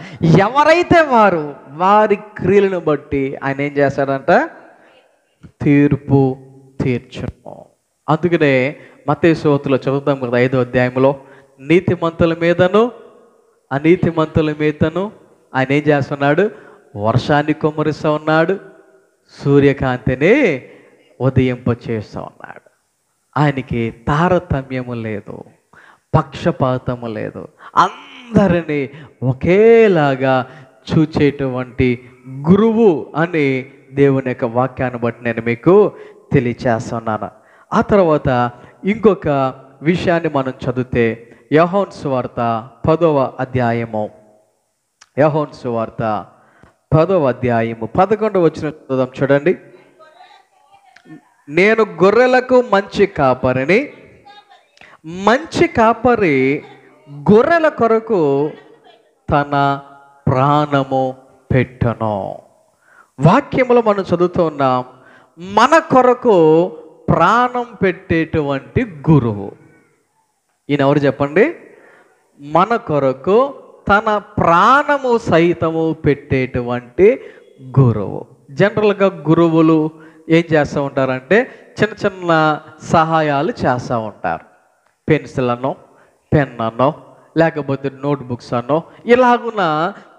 A: ఎవరైతే వారి క్రియలను బట్టి ఆయన ఏం చేస్తాడంట, తీర్పు తీర్చును. అందుకనే మత్తయి సువార్తలో చదువుతాం కదా, 5వ అధ్యాయంలో నీతిమంతుల మీదను అనీతిమంతుల మీదను ఆయన ఏం చేస్తున్నాడు, వర్షాన్ని కుమ్మరిస్తూ ఉన్నాడు, సూర్యకాంతిని ఉదయింపచేస్తూ ఉన్నాడు. ఆయనకి తారతమ్యము లేదు, పక్షపాతము లేదు, అందరినీ ఒకేలాగా చూచేటువంటి గురువు అని దేవుని యొక్క వాక్యాన్ని బట్టి నేను మీకు తెలియచేస్తున్నాను. ఆ తర్వాత ఇంకొక విషయాన్ని మనం చదివితే యోహాను సువార్త 10వ అధ్యాయము, యోహాను సువార్త 10వ అధ్యాయము 11వ వచనం చదువుదాం. చూడండి, నేను గొర్రెలకు మంచి కాపరిని, మంచి కాపరి గొర్రెల కొరకు తన ప్రాణము పెట్టును. వాక్యములో మనం చదువుతూ ఉన్నాం, మన కొరకు ప్రాణం పెట్టేటువంటి గురువు ఈయన ఎవరు చెప్పండి? మన కొరకు తన ప్రాణము సైతము పెట్టేటువంటి గురువు. జనరల్గా గురువులు ఏం చేస్తూ ఉంటారంటే చిన్న చిన్న సహాయాలు చేస్తూ ఉంటారు. పెన్సిల్ అనో, పెన్ అనో, లేకపోతే నోట్బుక్స్ అనో, ఇలాగున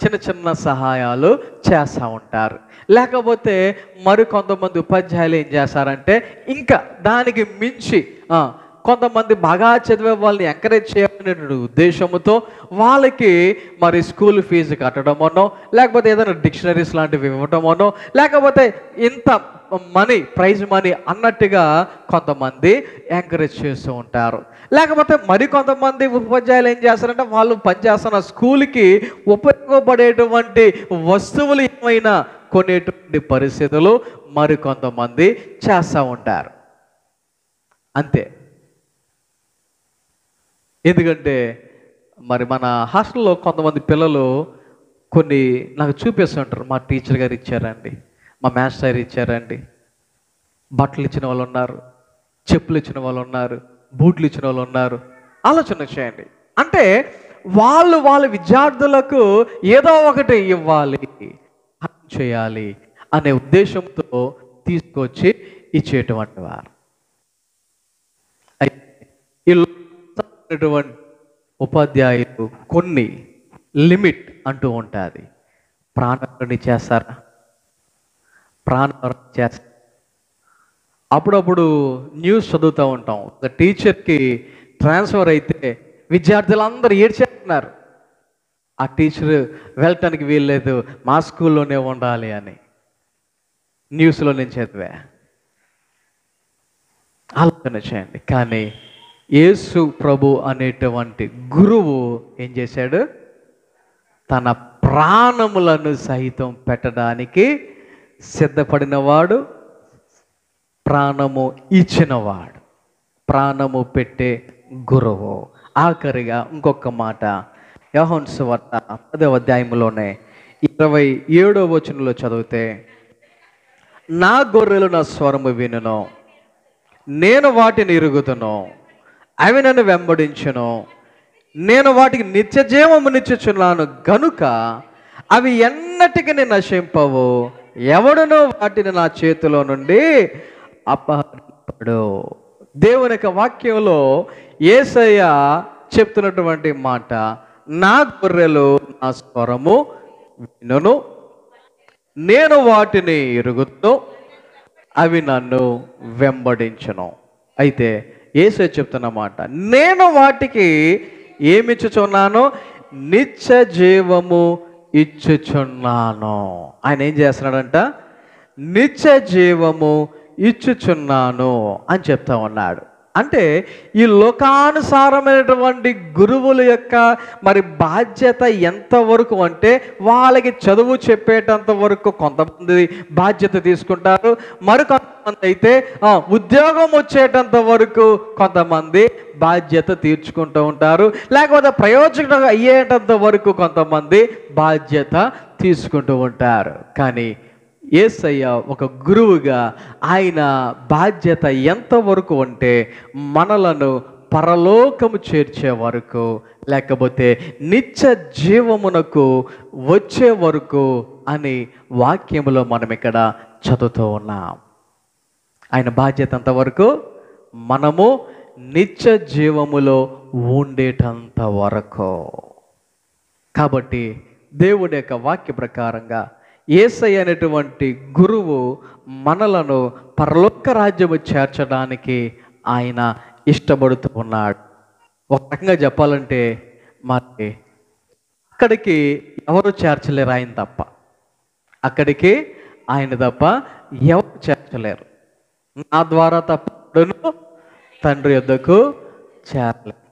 A: చిన్న చిన్న సహాయాలు చేస్తూ ఉంటారు. లేకపోతే మరి కొంతమంది ఉపాధ్యాయులు ఏం చేస్తారంటే ఇంకా దానికి మించి కొంతమంది బాగా చదివే వాళ్ళని ఎంకరేజ్ చేయాలనే ఉద్దేశంతో వాళ్ళకి మరి స్కూల్ ఫీజు కట్టడమనో, లేకపోతే ఏదైనా డిక్షనరీస్ లాంటివి ఇవ్వటమనో, లేకపోతే ఇంత మనీ, ప్రైజ్ మనీ అన్నట్టుగా కొంతమంది ఎంకరేజ్ చేస్తూ ఉంటారు. లేకపోతే మరి కొంతమంది ఉపాధ్యాయులు ఏం చేస్తారంటే వాళ్ళు పనిచేస్తున్న స్కూల్కి ఉపయోగపడేటువంటి వస్తువులు ఏమైనా కొనేటువంటి పరిస్థితులు మరి కొంతమంది చేస్తూ ఉంటారు. అంతే. ఎందుకంటే మరి మన హాస్టల్లో కొంతమంది పిల్లలు కొన్ని నాకు చూపిస్తుంటారు, మా టీచర్ గారు ఇచ్చారండి, మా మాస్టర్ గారు ఇచ్చారండి, బట్టలు ఇచ్చిన వాళ్ళు ఉన్నారు, చెప్పులు ఇచ్చిన వాళ్ళు ఉన్నారు, బూట్లు ఇచ్చిన వాళ్ళు ఉన్నారు. ఆలోచన చేయండి. అంటే వాళ్ళ విద్యార్థులకు ఏదో ఒకటి ఇవ్వాలి, చేయాలి అనే ఉద్దేశంతో తీసుకొచ్చి ఇచ్చేటువంటి వారు. ఉపాధ్యాయులు కొన్ని లిమిట్ అంటూ ఉంటుంది. ప్రాణాన్ని చేస్తారా? ప్రాణాన్ని చేస్తారు. అప్పుడప్పుడు న్యూస్ చదువుతూ ఉంటాం, ఒక టీచర్కి ట్రాన్స్ఫర్ అయితే విద్యార్థులందరూ ఏడ్చేస్తున్నారు, ఆ టీచర్ వెళ్ళటానికి వీల్లేదు, మా స్కూల్లోనే ఉండాలి అని. న్యూస్లో నేను చదివా. ఆలోచన చేయండి. కానీ యేసు ప్రభు అనేటువంటి గురువు ఏం చేశాడు? తన ప్రాణములను సహితం పెట్టడానికి సిద్ధపడినవాడు, ప్రాణము ఇచ్చినవాడు, ప్రాణము పెట్టే గురువు. ఆఖరిగా ఇంకొక మాట యోహాను సువార్త 10వ అధ్యాయంలోనే 27వ వచనంలో చదివితే, నా గొర్రెలు నా స్వరము వినును, నేను వాటిని ఎరుగుదును, అవి నన్ను వెంబడించును, నేను వాటికి నిత్య జీవమునిచ్చుచున్నాను గనుక అవి ఎన్నటికి నశింపవు, ఎవడునో వాటిని నా చేతిలో నుండి అపహరింపడు. దేవుని యొక్క వాక్యంలో యేసయ్య చెప్తున్నటువంటి మాట, నా గొర్రెలు నా స్వరము వినును, నేను వాటిని ఎరుగుదును, అవి నన్ను వెంబడించును. అయితే యేసయ్య చెప్తున్నమాట, నేను వాటికి ఏమిచ్చుచున్నాను? నిత్య జీవము ఇచ్చుచున్నాను. ఆయన ఏం చేస్తున్నాడంట? నిత్య జీవము ఇచ్చుచున్నాను అని చెప్తా ఉన్నాడు. అంటే ఈ లోకానుసారమైనటువంటి గురువుల యొక్క మరి బాధ్యత ఎంతవరకు అంటే వాళ్ళకి చదువు చెప్పేటంత వరకు కొంతమంది బాధ్యత తీసుకుంటారు, మరికొంతమంది అయితే ఉద్యోగం వచ్చేటంత వరకు కొంతమంది బాధ్యత తీర్చుకుంటూ ఉంటారు, లేకపోతే ప్రయోజనం అయ్యేటంత వరకు కొంతమంది బాధ్యత తీసుకుంటూ ఉంటారు. కానీ యేసయ్య ఒక గురువుగా ఆయన బాధ్యత ఎంతవరకు అంటే మనలను పరలోకము చేర్చే వరకు, లేకపోతే నిత్య జీవమునకు వచ్చే వరకు అని వాక్యములో మనం ఇక్కడ చదువుతూ ఉన్నాం. ఆయన బాధ్యత అంతవరకు మనము నిత్య జీవములో ఉండేటంత వరకు. కాబట్టి దేవుడి యొక్క వాక్య ప్రకారంగా యేసయ్య అనేటువంటి గురువు మనలను పరలోక రాజ్యము చేర్చడానికి ఆయన ఇష్టపడుతూ ఉన్నాడు. ఒక రకంగా చెప్పాలంటే మరి అక్కడికి ఎవరు చేర్చలేరు ఆయన తప్ప, అక్కడికి ఆయన తప్ప ఎవరు చేర్చలేరు. నా ద్వారా తప్ప తండ్రి యొద్దకు చేరలేరు.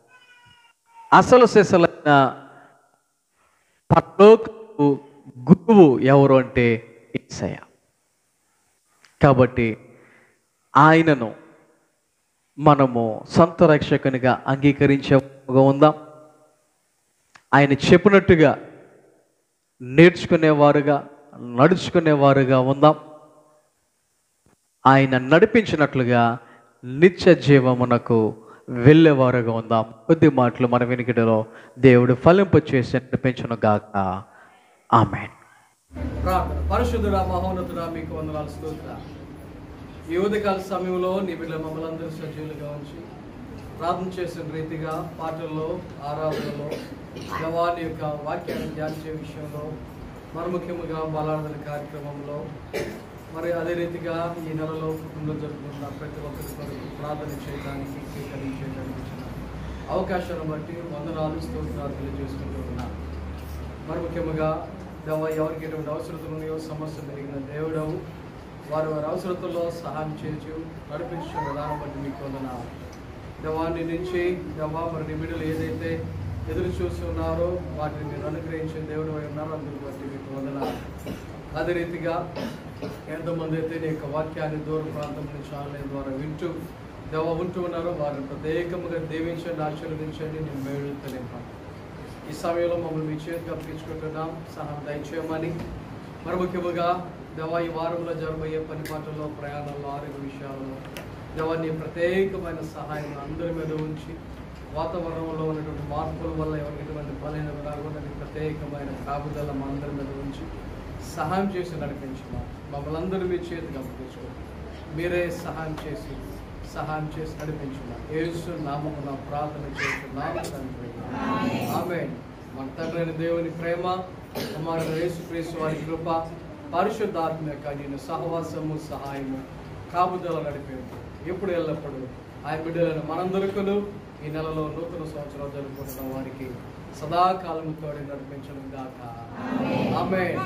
A: అసలు సిసలైన పరలోకపు గురువు ఎవరు అంటే యేసయ్య. కాబట్టి ఆయనను మనము సొంత రక్షకునిగా అంగీకరించేగా ఉందాం. ఆయన చెప్పినట్టుగా నేర్చుకునేవారుగా నడుచుకునేవారుగా ఉందాం. ఆయన నడిపించినట్లుగా నిత్య జీవమునకు వెళ్ళేవారుగా ఉందాం. కొద్ది మాటలు మన వెనుకలో దేవుడు ఫలింపు చేసి నడిపించును గాక. ఆమేన్.
B: ప్రార్థన. పరిశుద్ధుడా మహోన్నతుడా మీకు వందనాలు స్తోత్రాలు. ఈ ఉదయకాల సమయంలో నీ బిడ్డలు మమ్మల్ని అందరూ సజీవులుగా ఉంచి ప్రార్థన చేసిన రీతిగా పాటల్లో ఆరాధనలో దేవాని యొక్క వాక్యాన్ని ధ్యానించే విషయంలో మరి ముఖ్యంగా బలార్థన కార్యక్రమంలో మరి అదే రీతిగా ఈ నెలలో కుటుంబంలో జరుగుతున్న ప్రతి ఒక్కరి కొరకు ప్రార్థన చేయడానికి స్వీకరించడానికి ఇచ్చిన అవకాశాలను బట్టి వందనాలు స్తోత్రాలు తెలియజేసుకుంటూ ఉన్నాను. మరి ముఖ్యంగా దేవ ఎవరికి ఎటువంటి అవసరతలు ఉన్నాయో సమస్యలు జరిగిన దేవుడవు వారి అవసరతల్లో సహాయం చేసి నడిపించిన విధానం బట్టి మీకు వందనాలు. దేవాన్ని నుంచి దేవా మరి నీ బిడ్డలు ఏదైతే ఎదురు చూస్తున్నారో వాటిని మీరు అనుగ్రహించిన దేవుడు అయి ఉన్నారో అందుకు బట్టి మీకు వందనాలు. అదే రీతిగా ఎంతమంది అయితే నీ యొక్క వాక్యాన్ని దూర ప్రాంతం నుంచి ఆన్లైన్ ద్వారా వింటూ దేవ ఉంటూ ఉన్నారో వారిని ప్రత్యేకంగా దీవించండి, ఆశీర్వదించండి, నేను మేలు తెలియపండి. ఈ సమయంలో మమ్మల్ని మీ చేతికి అప్పగించుకుంటున్నాం, సహాయం దయచేయమని. మరి ముఖ్యంగా దేవా ఈ వారంలో జరగబోయే పని పాటల్లో ప్రయాణాల్లో ఆరోగ్య విషయాల్లో దేవాన్ని ప్రత్యేకమైన సహాయం అందరి మీద ఉంచి వాతావరణంలో ఉన్నటువంటి మార్పుల వల్ల ఎవరికి ఎటువంటి బలహీనత రాకుండా ప్రత్యేకమైన కాపుదల మా అందరి మీద ఉంచి సహాయం చేసి నడిపించున్నాం. మమ్మల్ని అందరూ మీ చేతికి అప్పగించుకుంటాం, మీరే సహాయం చేసి నడిపించున్నాం. యేసు నామమున ప్రార్థన చేస్తున్నాము తండ్రి, ఆమేన్. మన తండ్రి అయిన దేవుని ప్రేమ, కుమారుడు యేసుక్రీస్తు వారి కృప, పరిశుద్ధాత్మ యొక్క నేను సహవాసము సహాయము కాపుదల నడిపేందు ఎప్పుడు ఎల్లప్పుడు ఆయన బిడ్డలను మనందరికీ ఈ నెలలో నూతన సంవత్సరాలు జరుపుకుంటున్న వారికి సదాకాలం తోడి నడిపించడం గాక. ఆమేన్.